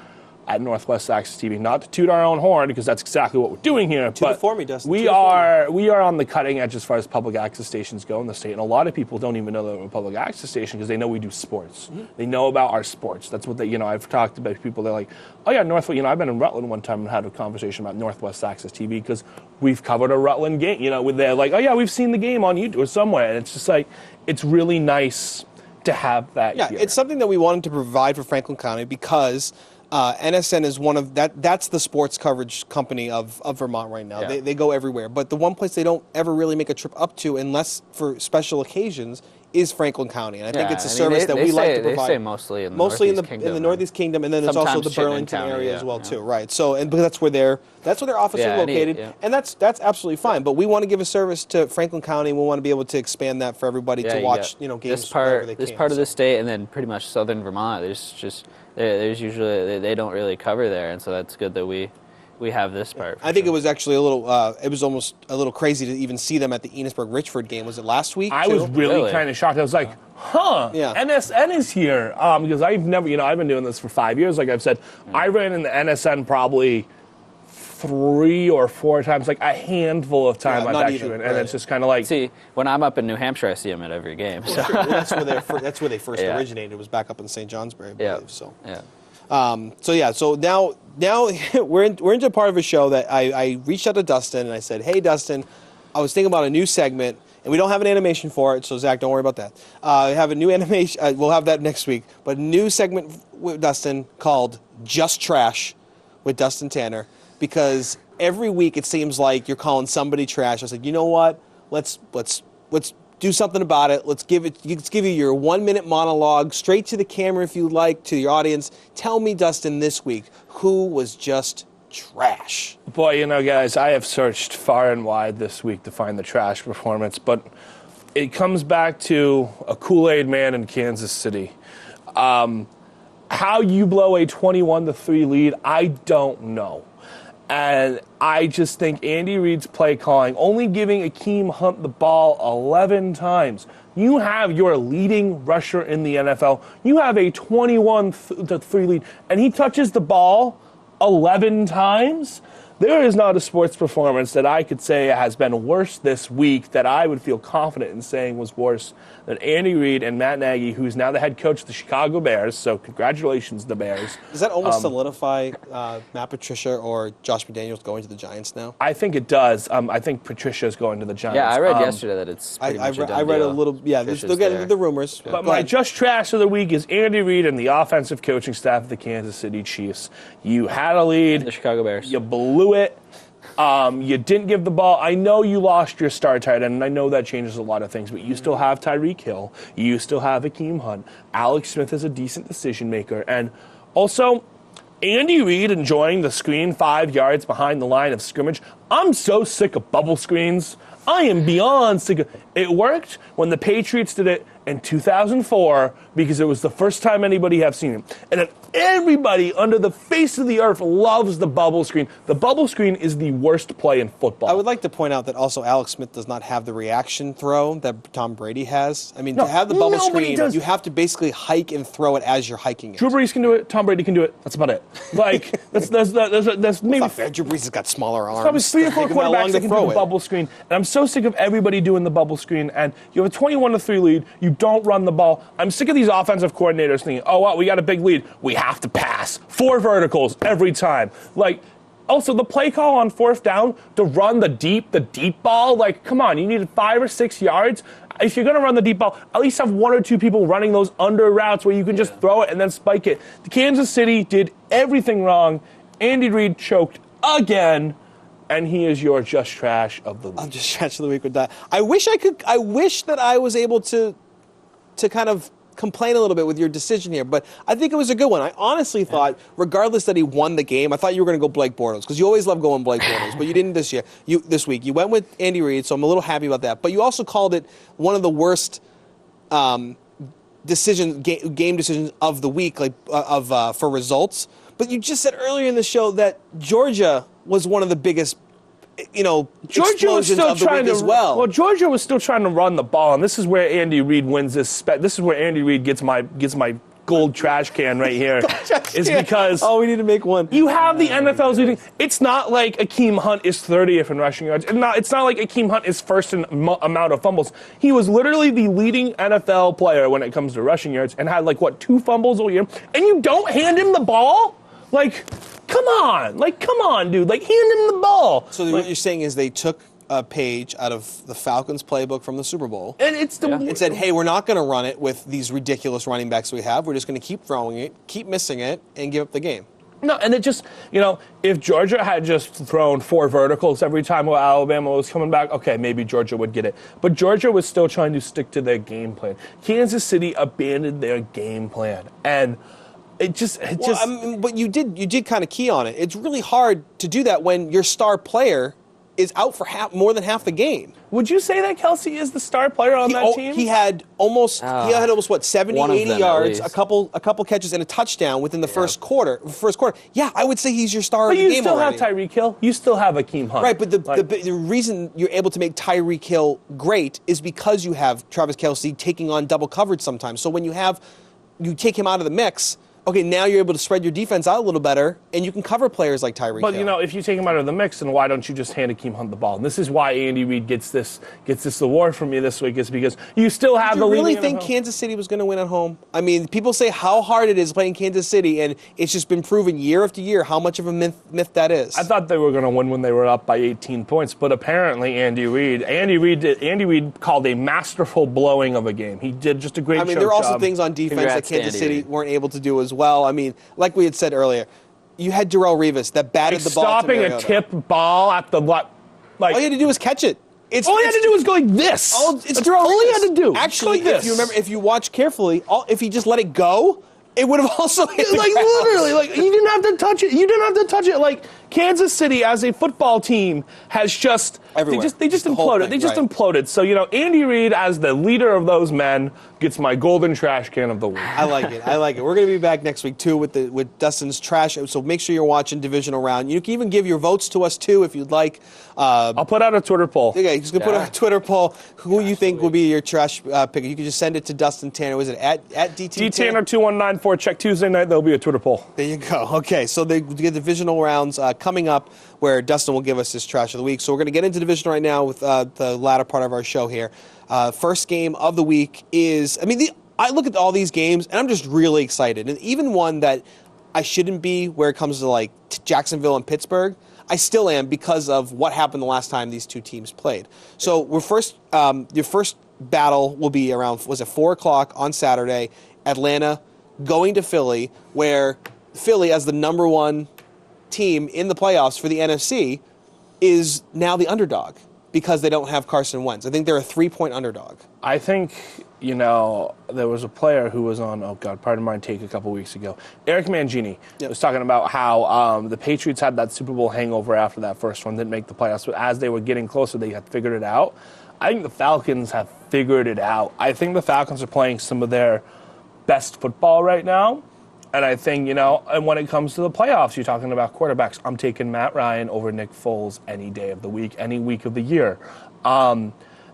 At Northwest Access TV, not to toot our own horn because that's exactly what we're doing here. Toot it for me, Dustin. We are on the cutting edge as far as public access stations go in the state, and a lot of people don't even know that we're a public access station because they know we do sports. Mm-hmm. They know about our sports. That's what they. I've talked about people. They're like, oh yeah, Northwest. I've been in Rutland one time and had a conversation about Northwest Access TV because we've covered a Rutland game. They're like, oh yeah, we've seen the game on YouTube or somewhere, and it's just like it's really nice to have that. Yeah, here. It's something that we wanted to provide for Franklin County because. NSN is one of that's the sports coverage company of Vermont right now. Yeah. They go everywhere. But the one place they don't ever really make a trip up to unless for special occasions is Franklin County. And I think it's a service that we like to provide. They stay mostly in the Northeast Kingdom, and then there's also the Burlington area as well too, right? So because that's where their offices are located, and that's absolutely fine. But we want to give a service to Franklin County, and we want to be able to expand that for everybody to watch, games this part of the state, and then pretty much southern Vermont. There's usually they don't really cover there, and so that's good that we have this part. I think it was actually a little. It was almost a little crazy to even see them at the Enosburg-Richford game. Was it last week? I was really kind of shocked. I was like, NSN is here because I've never. I've been doing this for 5 years. Like I've said, I ran in the NSN probably 3 or 4 times, like a handful of times I've actually, and it's just kind of like. See, when I'm up in New Hampshire, I see them at every game. So. Well, that's where they first originated. It was back up in St. Johnsbury, I believe. So. Yeah. So now we're into a part of a show that I reached out to Dustin and I said, hey Dustin, I was thinking about a new segment and we don't have an animation for it, so Zach, don't worry about that. We have a new animation. We'll have that next week, but a new segment with Dustin called Just Trash with Dustin Tanner. Because every week it seems like you're calling somebody trash. I was like, you know what? Let's do something about it. Let's give you your 1-minute monologue straight to the camera if you like, to your audience. Tell me, Dustin, this week, who was just trash? Boy, guys, I have searched far and wide this week to find the trash performance, but it comes back to a Kool-Aid man in Kansas City. How you blow a 21-3 lead, I don't know. And I just think Andy Reid's play calling, only giving Akeem Hunt the ball 11 times. You have your leading rusher in the NFL. You have a 21-3 lead, and he touches the ball 11 times? there is not a sports performance that I could say has been worse this week that I would feel confident in saying was worse than Andy Reid and Matt Nagy, who's now the head coach of the Chicago Bears. So congratulations, the Bears. Does that almost solidify Matt Patricia or Josh McDaniels going to the Giants now? I think it does. I think Patricia's going to the Giants. Yeah, I read yesterday that it's pretty much a done I read deal. A little. Yeah, they're getting the rumors. But my just trash of the week is Andy Reid and the offensive coaching staff of the Kansas City Chiefs. You had a lead. The Chicago Bears. You blew it. You didn't give the ball. I know you lost your star tight end, and I know that changes a lot of things, but you still have Tyreek Hill. You still have Akeem Hunt. Alex Smith is a decent decision maker. And also, Andy Reid enjoying the screen 5 yards behind the line of scrimmage. I'm so sick of bubble screens. I am beyond sick of it. Worked when the Patriots did it in 2004 because it was the first time anybody have seen it. And then everybody under the face of the earth loves the bubble screen. The bubble screen is the worst play in football. I would like to point out that also Alex Smith does not have the reaction throw that Tom Brady has. I mean, to have the bubble screen, you have to basically hike and throw it as you're hiking it. Drew Brees can do it. Tom Brady can do it. That's about it. Like, that's maybe... not fair. Drew Brees has got smaller arms. Probably 3 or 4 quarterbacks that can do the bubble screen. And I'm so sick of everybody doing the bubble screen. And you have a 21-3 lead. You don't run the ball. I'm sick of these offensive coordinators thinking, oh, well, we got a big lead. We have to pass. 4 verticals every time. Like, also the play call on 4th down to run the deep ball. Like, come on, you needed 5 or 6 yards. If you're going to run the deep ball, at least have 1 or 2 people running those under routes where you can just throw it and then spike it. The Kansas City did everything wrong. Andy Reid choked again. And he is your just trash of the week. I'm just trash of the week with that. I wish that I was able to kind of complain a little bit with your decision here, but I think it was a good one. I honestly thought, regardless that he won the game, I thought you were going to go Blake Bortles because you always love going Blake Bortles, but you didn't this week. You went with Andy Reid, so I'm a little happy about that. But you also called it one of the worst game decisions of the week, for results. But you just said earlier in the show that Georgia was one of the biggest, Georgia was still of the week as well. Well, Georgia was still trying to run the ball, and this is where Andy Reid wins this. This is where Andy Reid gets my gold trash can right here. Is because we need to make one. You have the NFL's leading. It's not like Akeem Hunt is 30th in rushing yards. It's not like Akeem Hunt is first in amount of fumbles. He was literally the leading NFL player when it comes to rushing yards, and had 2 fumbles all year. And you don't hand him the ball. Come on, dude. Hand him the ball. So what you're saying is they took a page out of the Falcons playbook from the Super Bowl. And it said, hey, we're not going to run it with these ridiculous running backs we have. We're just going to keep throwing it, keep missing it, and give up the game. No, and it just, if Georgia had just thrown 4 verticals every time while Alabama was coming back, okay, maybe Georgia would get it. But Georgia was still trying to stick to their game plan. Kansas City abandoned their game plan. And... But you did kind of key on it. It's really hard to do that when your star player is out for more than half the game. Would you say that Kelsey is the star player on that team? He had almost 70, 80 yards, a couple catches, and a touchdown within the first quarter. Yeah, I would say he's your star of the game already. But you still have Tyreek Hill. You still have Akeem Hunt. Right, but the reason you're able to make Tyreek Hill great is because you have Travis Kelce taking on double coverage sometimes. So when you take him out of the mix, okay, now you're able to spread your defense out a little better, and you can cover players like Tyreek Hill. But, if you take him out of the mix, then why don't you just hand Akeem Hunt the ball? And this is why Andy Reid gets this award from me this week, is because you still have the leading. Do you really think Kansas City was going to win at home? I mean, people say how hard it is playing Kansas City, and it's just been proven year after year how much of a myth that is. I thought they were going to win when they were up by 18 points, but apparently Andy Reid called a masterful blowing of a game. He did just a great job. There are also things on defense that Kansas City weren't able to do as well. I mean, like we had said earlier, you had Darrell Revis that batted the ball. Stopping a tip ball at the all you had to do was catch it. All you had to do was go like this. It's Darrell Revis. All you had to do. Actually, if you watch carefully, if he just let it go, it would have also hit the ground. Literally, you didn't have to touch it. You didn't have to touch it. Kansas City as a football team has just everywhere. They just imploded. They just imploded. So Andy Reid as the leader of those men gets my golden trash can of the week. I like it. We're going to be back next week too with Dustin's trash. So make sure you're watching divisional round. You can even give your votes to us too if you'd like. I'll put out a Twitter poll. Okay, just gonna put out a Twitter poll. Who you think will be your trash pick? You can just send it to Dustin Tanner. Was it at DT Tanner 219 before check Tuesday night, there'll be a Twitter poll. There you go. Okay, so they get divisional rounds coming up where Dustin will give us his trash of the week. So we're going to get into division right now with the latter part of our show here. First game of the week is, I look at all these games, and I'm just really excited. And even one that I shouldn't be where it comes to like Jacksonville and Pittsburgh, I still am because of what happened the last time these two teams played. So your first battle will be around, 4 o'clock on Saturday, Atlanta going to Philly, where Philly, as the number one team in the playoffs for the NFC, is now the underdog because they don't have Carson Wentz. I think they're a 3-point underdog. I think, there was a player who was on, pardon my take a couple weeks ago. Eric Mangini was talking about how the Patriots had that Super Bowl hangover after that first one, didn't make the playoffs, but as they were getting closer, they had figured it out. I think the Falcons have figured it out. I think the Falcons are playing some of their best football right now. And I think, and when it comes to the playoffs, you're talking about quarterbacks. I'm taking Matt Ryan over Nick Foles any day of the week, any week of the year.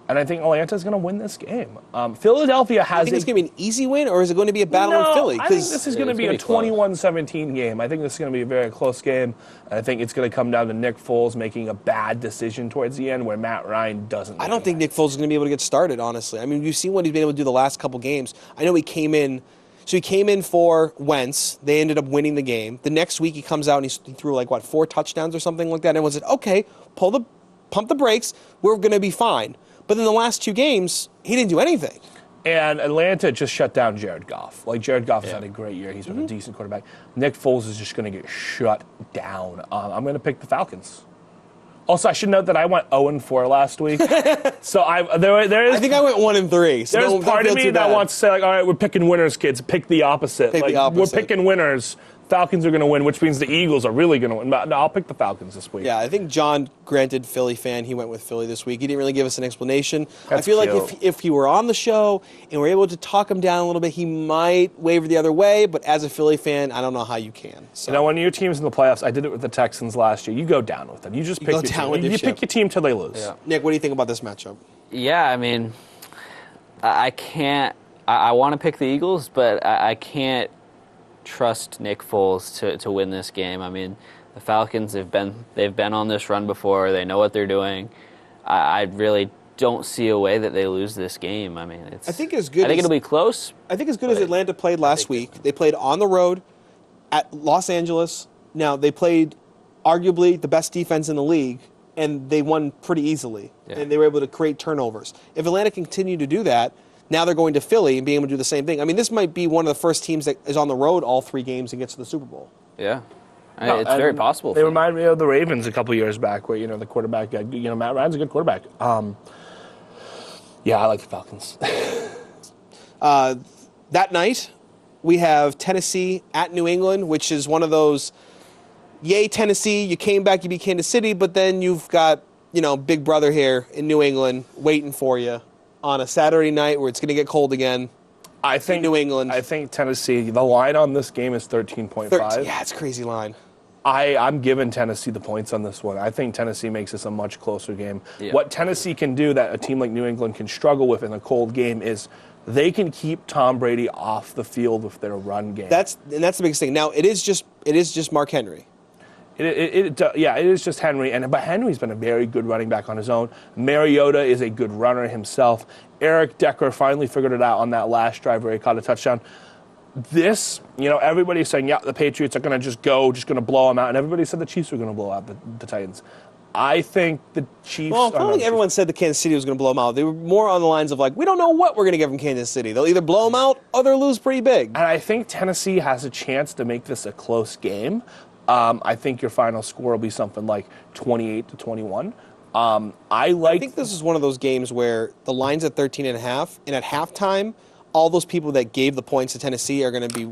And I think Atlanta's going to win this game. Philadelphia has. Do you think it's going to be an easy win, or is it going to be a battle in Philly? I think this is going to be a 21-17 game. I think this is going to be a very close game. And I think it's going to come down to Nick Foles making a bad decision towards the end where Matt Ryan doesn't. I don't think Nick Foles is going to be able to get started, honestly. I mean, you've seen what he's been able to do the last couple games. I know he came in. So he came in for Wentz. They ended up winning the game. The next week he comes out and he threw 4 touchdowns or something like that. And everyone said, okay, pump the brakes. We're going to be fine. But in the last 2 games, he didn't do anything. And Atlanta just shut down Jared Goff. Jared Goff has had a great year. He's been a decent quarterback. Nick Foles is just going to get shut down. I'm going to pick the Falcons. Also, I should note that I went 0-4 last week. So I think I went 1-3. So there's part of me that wants to say, all right, we're picking winners, kids. Pick the opposite. We're picking winners. Falcons are going to win, which means the Eagles are really going to win. No, I'll pick the Falcons this week. Yeah, I think John, granted Philly fan, he went with Philly this week. He didn't really give us an explanation. That's I feel cute. like if he were on the show and we're able to talk him down a little bit, he might waver the other way. But as a Philly fan, I don't know how you can. So. When your team's in the playoffs, I did it with the Texans last year. You go down with them. You just pick your team. You pick your team till they lose. Yeah. Nick, what do you think about this matchup? Yeah, I can't. I want to pick the Eagles, but I can't trust Nick Foles to win this game. The Falcons, they've been on this run before. They know what they're doing. I really don't see a way that they lose this game. I think it'll be close. I think as good as Atlanta played last week. They played on the road at Los Angeles. Now, they played arguably the best defense in the league, and they won pretty easily. Yeah. And they were able to create turnovers. If Atlanta can continue to do that, now they're going to Philly and being able to do the same thing. This might be one of the first teams that is on the road all 3 games and gets to the Super Bowl. Yeah. It's very possible. They remind me of the Ravens a couple years back where, the quarterback, Matt Ryan's a good quarterback. Yeah, I like the Falcons. That night, we have Tennessee at New England, which is one of those, yay, Tennessee, you came back, you beat Kansas City, but then you've got, Big Brother here in New England waiting for you on a Saturday night where it's going to get cold again. I think New England. I think Tennessee. The line on this game is 13.5. Yeah, it's a crazy line. I'm giving Tennessee the points on this one. I think Tennessee makes this a much closer game. Yeah. What Tennessee can do that a team like New England can struggle with in a cold game is they can keep Tom Brady off the field with their run game. That's the biggest thing. Now it is just Mark Henry. It is just Henry, but Henry's been a very good running back on his own. Mariota is a good runner himself. Eric Decker finally figured it out on that last drive where he caught a touchdown. This, everybody's saying, yeah, the Patriots are going to just going to blow them out, and everybody said the Chiefs were going to blow out the Titans. I think the Chiefs... Well, I don't think everyone said the Kansas City was going to blow them out. They were more on the lines of we don't know what we're going to get from Kansas City. They'll either blow them out or they'll lose pretty big. And I think Tennessee has a chance to make this a close game. I think your final score will be something like 28-21. I think this is one of those games where the line's at 13.5, and at halftime, all those people that gave the points to Tennessee are going to be,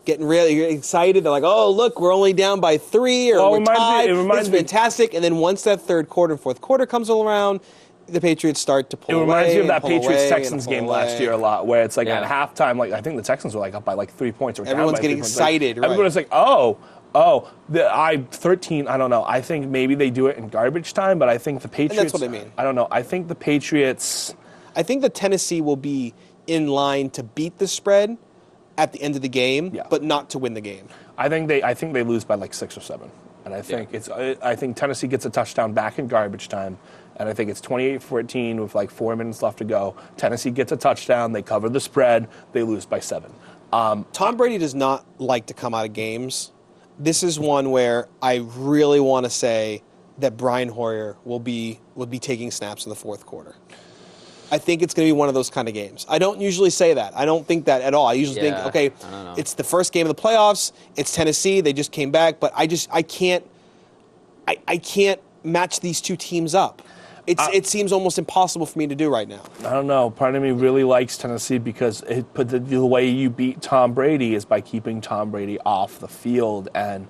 getting really excited. They're like, oh, look, we're only down by 3 or we're tied. It's fantastic. And then once that third quarter, fourth quarter comes all around, the Patriots start to pull away. It reminds me of that Patriots-Texans game last year a lot, where it's at halftime, I think the Texans were up by 3 points. Or everyone's getting excited. Right? Everyone's like, 13, I don't know. I think maybe they do it in garbage time, but I think the Patriots... And that's what I mean. I don't know. I think the Patriots... I think the Tennessee will be in line to beat the spread at the end of the game, but not to win the game. I think they lose by like 6 or 7. And I think Tennessee gets a touchdown back in garbage time. And I think it's 28-14 with like 4 minutes left to go. Tennessee gets a touchdown. They cover the spread. They lose by 7. Tom Brady does not like to come out of games. This is one where I really want to say that Brian Hoyer will be taking snaps in the fourth quarter. I think it's going to be one of those kind of games. I don't usually say that. I don't think that at all. I usually think, okay, it's the first game of the playoffs. It's Tennessee. They just came back, but I can't match these two teams up. It seems almost impossible for me to do right now. I don't know. Part of me really likes Tennessee because the way you beat Tom Brady is by keeping Tom Brady off the field. And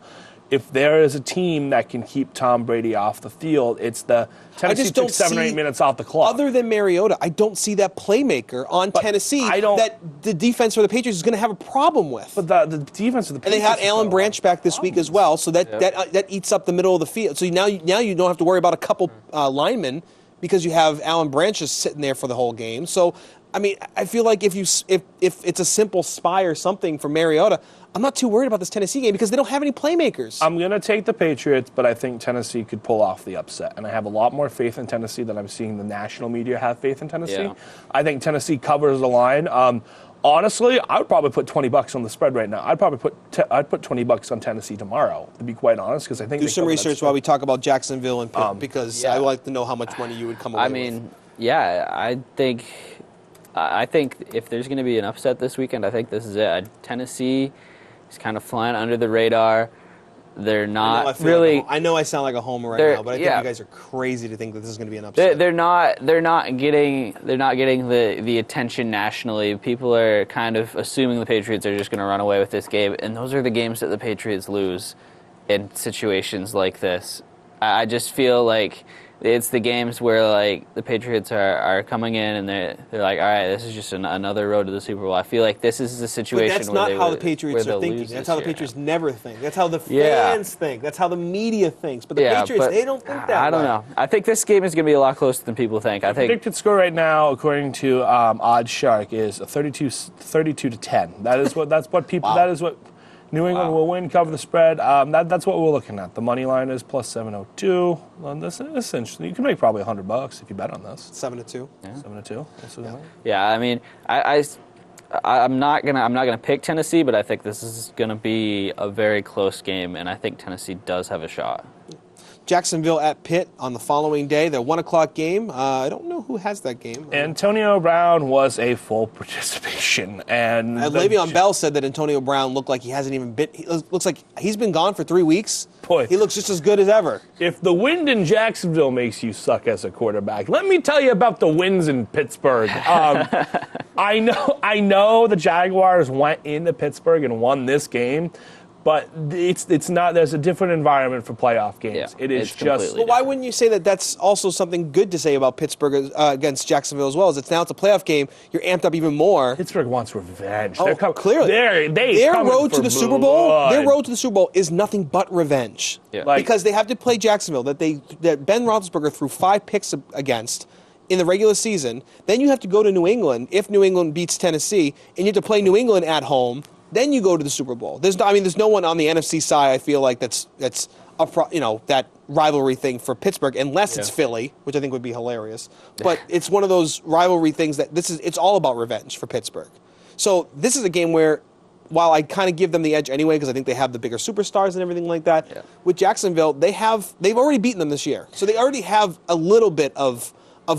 if there is a team that can keep Tom Brady off the field, it's the Tennessee took 7 or 8 minutes off the clock. Other than Mariota, I don't see that playmaker on Tennessee that the defense for the Patriots is going to have a problem with. But the defense of the Patriots, and they had Alan Branch back this week as well, so that eats up the middle of the field. So now you don't have to worry about a couple linemen because you have Alan Branch just sitting there for the whole game. So I mean, I feel like if it's a simple spy or something for Mariota, I'm not too worried about this Tennessee game because they don't have any playmakers. I'm going to take the Patriots, but I think Tennessee could pull off the upset. And I have a lot more faith in Tennessee than I'm seeing the national media have faith in Tennessee. Yeah. I think Tennessee covers the line. Honestly, I would probably put $20 on the spread right now. I'd put $20 on Tennessee tomorrow, to be quite honest, because I think do some research while we talk about Jacksonville and Pitt, because I would like to know how much money you would come away with. I mean, I think if there's going to be an upset this weekend, I think this is it. Tennessee is kind of flying under the radar. They're not really. I know I sound like a homer right now, but I think you guys are crazy to think that this is going to be an upset. They're not getting the attention nationally. People are kind of assuming the Patriots are just going to run away with this game, and those are the games that the Patriots lose in situations like this. I just feel like it's the games where like the Patriots are coming in and they're like, all right, this is just another road to the Super Bowl. I feel like this is the situation. But that's not how the Patriots are thinking. That's how the Patriots never think. That's how the fans think. That's how the media thinks. But the Patriots, they don't think that way. I don't know. I think this game is going to be a lot closer than people think. I think predicted score right now, according to OddsShark, is 32-10. That's what people. Wow. That is what. New England will win, cover the spread. That's what we're looking at. The money line is plus 702. This is interesting. You can make probably $100 if you bet on this. 7-2. Yeah. 7-2. Yeah, I mean, I'm not gonna pick Tennessee, but I think this is gonna be a very close game, and I think Tennessee does have a shot. Jacksonville at Pitt on the following day, the 1 o'clock game. I don't know who has that game. Antonio Brown was a full participation. And Le'Veon Bell said that Antonio Brown looked like he hasn't even been. He looks like he's been gone for 3 weeks. Boy, he looks just as good as ever. If the wind in Jacksonville makes you suck as a quarterback, let me tell you about the winds in Pittsburgh. I know the Jaguars went into Pittsburgh and won this game. But it's not. There's a different environment for playoff games. Yeah, it is just. Well, why wouldn't you say that? That's also something good to say about Pittsburgh against Jacksonville as well. Is it's now it's a playoff game. You're amped up even more. Pittsburgh wants revenge. Oh, clearly, their road to the Super Bowl. Their road to the Super Bowl is nothing but revenge. Yeah. Because they have to play Jacksonville that Ben Roethlisberger threw 5 picks against in the regular season. Then you have to go to New England if New England beats Tennessee, and you have to play New England at home. Then you go to the Super Bowl. There's no one on the NFC side. I feel like that's that rivalry thing for Pittsburgh, unless it's Philly, which I think would be hilarious. But it's one of those rivalry things that it's all about revenge for Pittsburgh. So this is a game where, while I kind of give them the edge anyway because I think they have the bigger superstars and everything like that, with Jacksonville they've already beaten them this year, so they already have a little bit of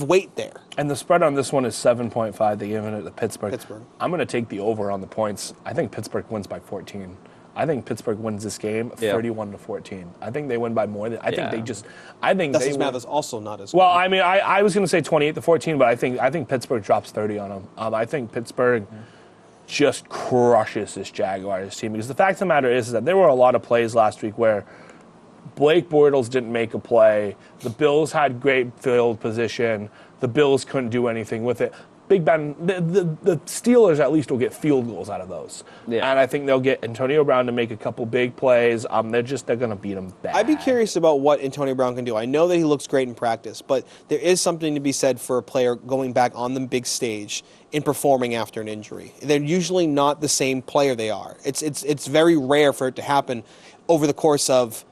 weight there. And the spread on this one is 7.5. They gave it to Pittsburgh. I'm going to take the over on the points. I think Pittsburgh wins by 14. I think Pittsburgh wins this game 31-14. I think they win by more than. I think they just. I think Dustin's math is also not as. Well, I mean, I was going to say 28-14, but I think Pittsburgh drops 30 on them. I think Pittsburgh just crushes this Jaguars team because the fact of the matter is that there were a lot of plays last week where Blake Bortles didn't make a play. The Bills had great field position. The Bills couldn't do anything with it. Big Ben, the Steelers at least will get field goals out of those. Yeah. And I think they'll get Antonio Brown to make a couple big plays. They're going to beat him bad. I'd be curious about what Antonio Brown can do. I know that he looks great in practice, but there is something to be said for a player going back on the big stage and performing after an injury. They're usually not the same player they are. It's very rare for it to happen over the course of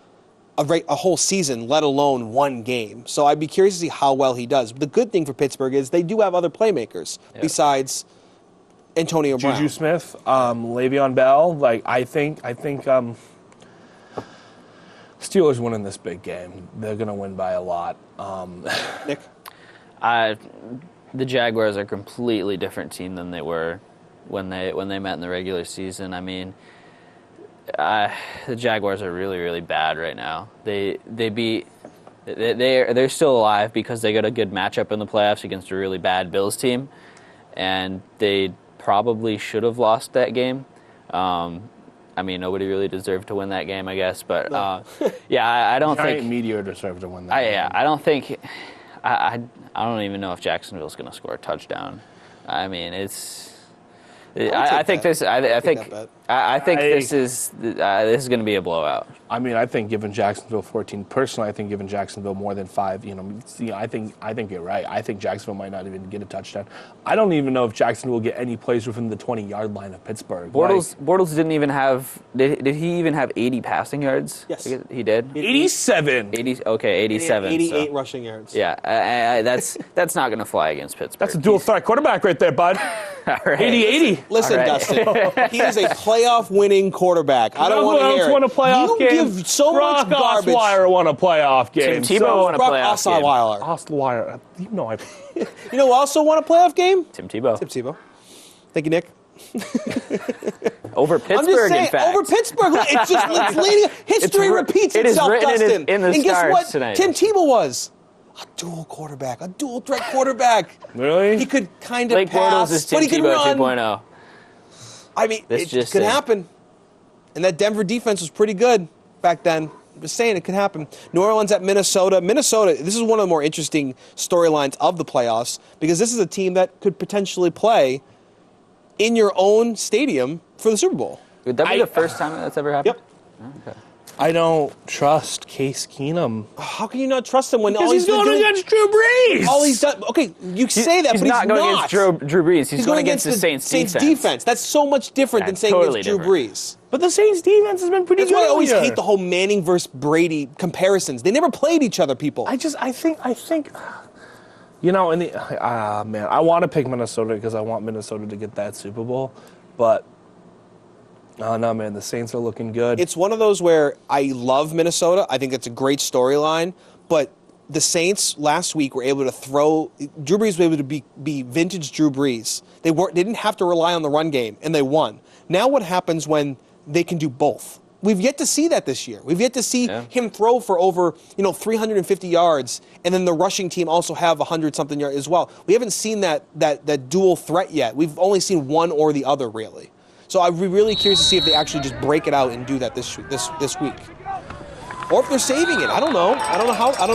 a whole season, let alone one game. So I'd be curious to see how well he does. The good thing for Pittsburgh is they do have other playmakers besides Antonio Brown. Juju Smith, Le'Veon Bell. Like I think Steelers winning this big game. They're going to win by a lot. Nick? The Jaguars are a completely different team than they were when they met in the regular season. I mean, the Jaguars are really, really bad right now. They're still alive because they got a good matchup in the playoffs against a really bad Bills team, and they probably should have lost that game. I mean, nobody really deserved to win that game, I guess, but I don't think media deserved to win that game. Yeah, I don't think. I don't even know if Jacksonville's going to score a touchdown. I mean, I think this is going to be a blowout. I mean, I think giving Jacksonville 14. Personally, I think giving Jacksonville more than 5. I think you're right. I think Jacksonville might not even get a touchdown. I don't even know if Jacksonville will get any plays within the 20-yard line of Pittsburgh. Bortles didn't even have. Did he even have 80 passing yards? Yes, he did. 87. 87. 88 rushing yards. Yeah, that's not going to fly against Pittsburgh. That's a dual threat quarterback right there, bud. All right. 80-80. Listen, Dustin, he is a playoff-winning quarterback. I don't want to hear it. Won a playoff game. Give so much garbage. Osweiler won a playoff game. Tim Tebow won a playoff game. Osweiler. You know who also won a playoff game? Tim Tebow. Thank you, Nick. Over Pittsburgh, in fact. Over Pittsburgh. It's leading. History repeats itself, Dustin. In the and guess what? Tonight. Tim Tebow was a dual threat quarterback. Really? He could kind of Blake pass, Bortles is but Tim he could Tebow run. 2.0. I mean, it could happen. And that Denver defense was pretty good back then. I'm just saying it could happen. New Orleans at Minnesota. This is one of the more interesting storylines of the playoffs because this is a team that could potentially play in your own stadium for the Super Bowl. Would that be the first time that's ever happened? Yep. Okay. I don't trust Case Keenum. How can you not trust him when because he's going against Drew Brees? All he's done. Okay, you say that, but he's not going against Drew Brees. He's going against the Saints defense. That's so much different than saying totally against Drew Brees. But the Saints defense has been pretty good. That's why I always hate the whole Manning versus Brady comparisons. They never played each other, people. I think. You know, man, I want to pick Minnesota because I want Minnesota to get that Super Bowl, but. Oh, no, man, the Saints are looking good. It's one of those where I love Minnesota. I think it's a great storyline. But the Saints last week were able to throw – Drew Brees was able to be vintage Drew Brees. They didn't have to rely on the run game, and they won. Now what happens when they can do both? We've yet to see that this year. We've yet to see him throw for over 350 yards, and then the rushing team also have 100-something yards as well. We haven't seen that dual threat yet. We've only seen one or the other, really. So I'd be really curious to see if they actually just break it out and do that this week, or if they're saving it. I don't know. I don't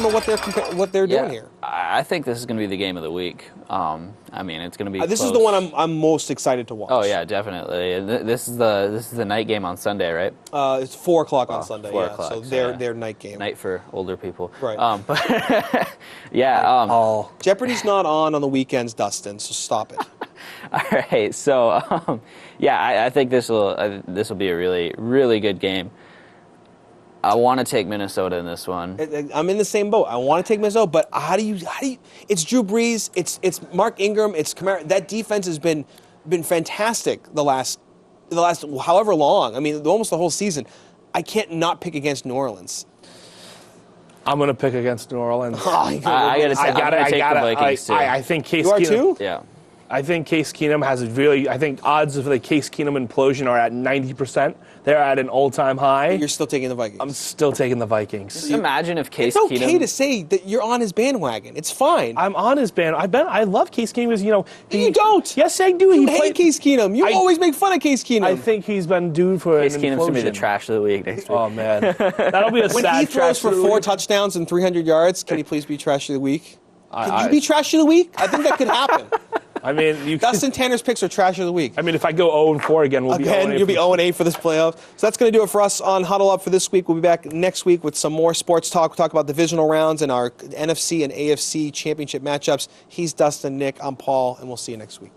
know what they're doing here. I think this is going to be the game of the week. I mean, it's going to be. This close. is the one I'm most excited to watch. Oh yeah, definitely. This is the night game on Sunday, right? It's 4:00 on Sunday. 4:00. So their night game. Night for older people. Right. But Jeopardy's not on the weekends, Dustin. So stop it. All right, so I think this will be a really, really good game. I want to take Minnesota in this one. I'm in the same boat. I want to take Minnesota, but how do you? It's Drew Brees. It's Mark Ingram. It's Kamara. That defense has been fantastic the last however long. I mean, almost the whole season. I can't not pick against New Orleans. I'm going to pick against New Orleans. I gotta take the Vikings too. I think Case Keenum. You are too? Yeah. I think Case Keenum has I think odds of the Case Keenum implosion are at 90%. They're at an all-time high. You're still taking the Vikings. I'm still taking the Vikings. Just imagine if Case Keenum... It's okay to say that you're on his bandwagon. It's fine. I'm on his band. I love Case Keenum because, you don't. Yes, I do. You hate Case Keenum. You always make fun of Case Keenum. I think he's been due for Case an Keenum's implosion. going to be the trash of the week next week. Oh, man. That'll be a when sad he throws for 4 week. touchdowns and 300 yards, can he please be trash of the week? Can you be trash of the week? I think that could happen. I mean, Dustin Tanner's picks are trash of the week. I mean, if I go 0-4 again, we'll be 0-8. You'll be 0-8 for this playoff. So that's going to do it for us on Huddle Up for this week. We'll be back next week with some more sports talk. We'll talk about divisional rounds and our NFC and AFC championship matchups. He's Dustin, Nick, I'm Paul, and we'll see you next week.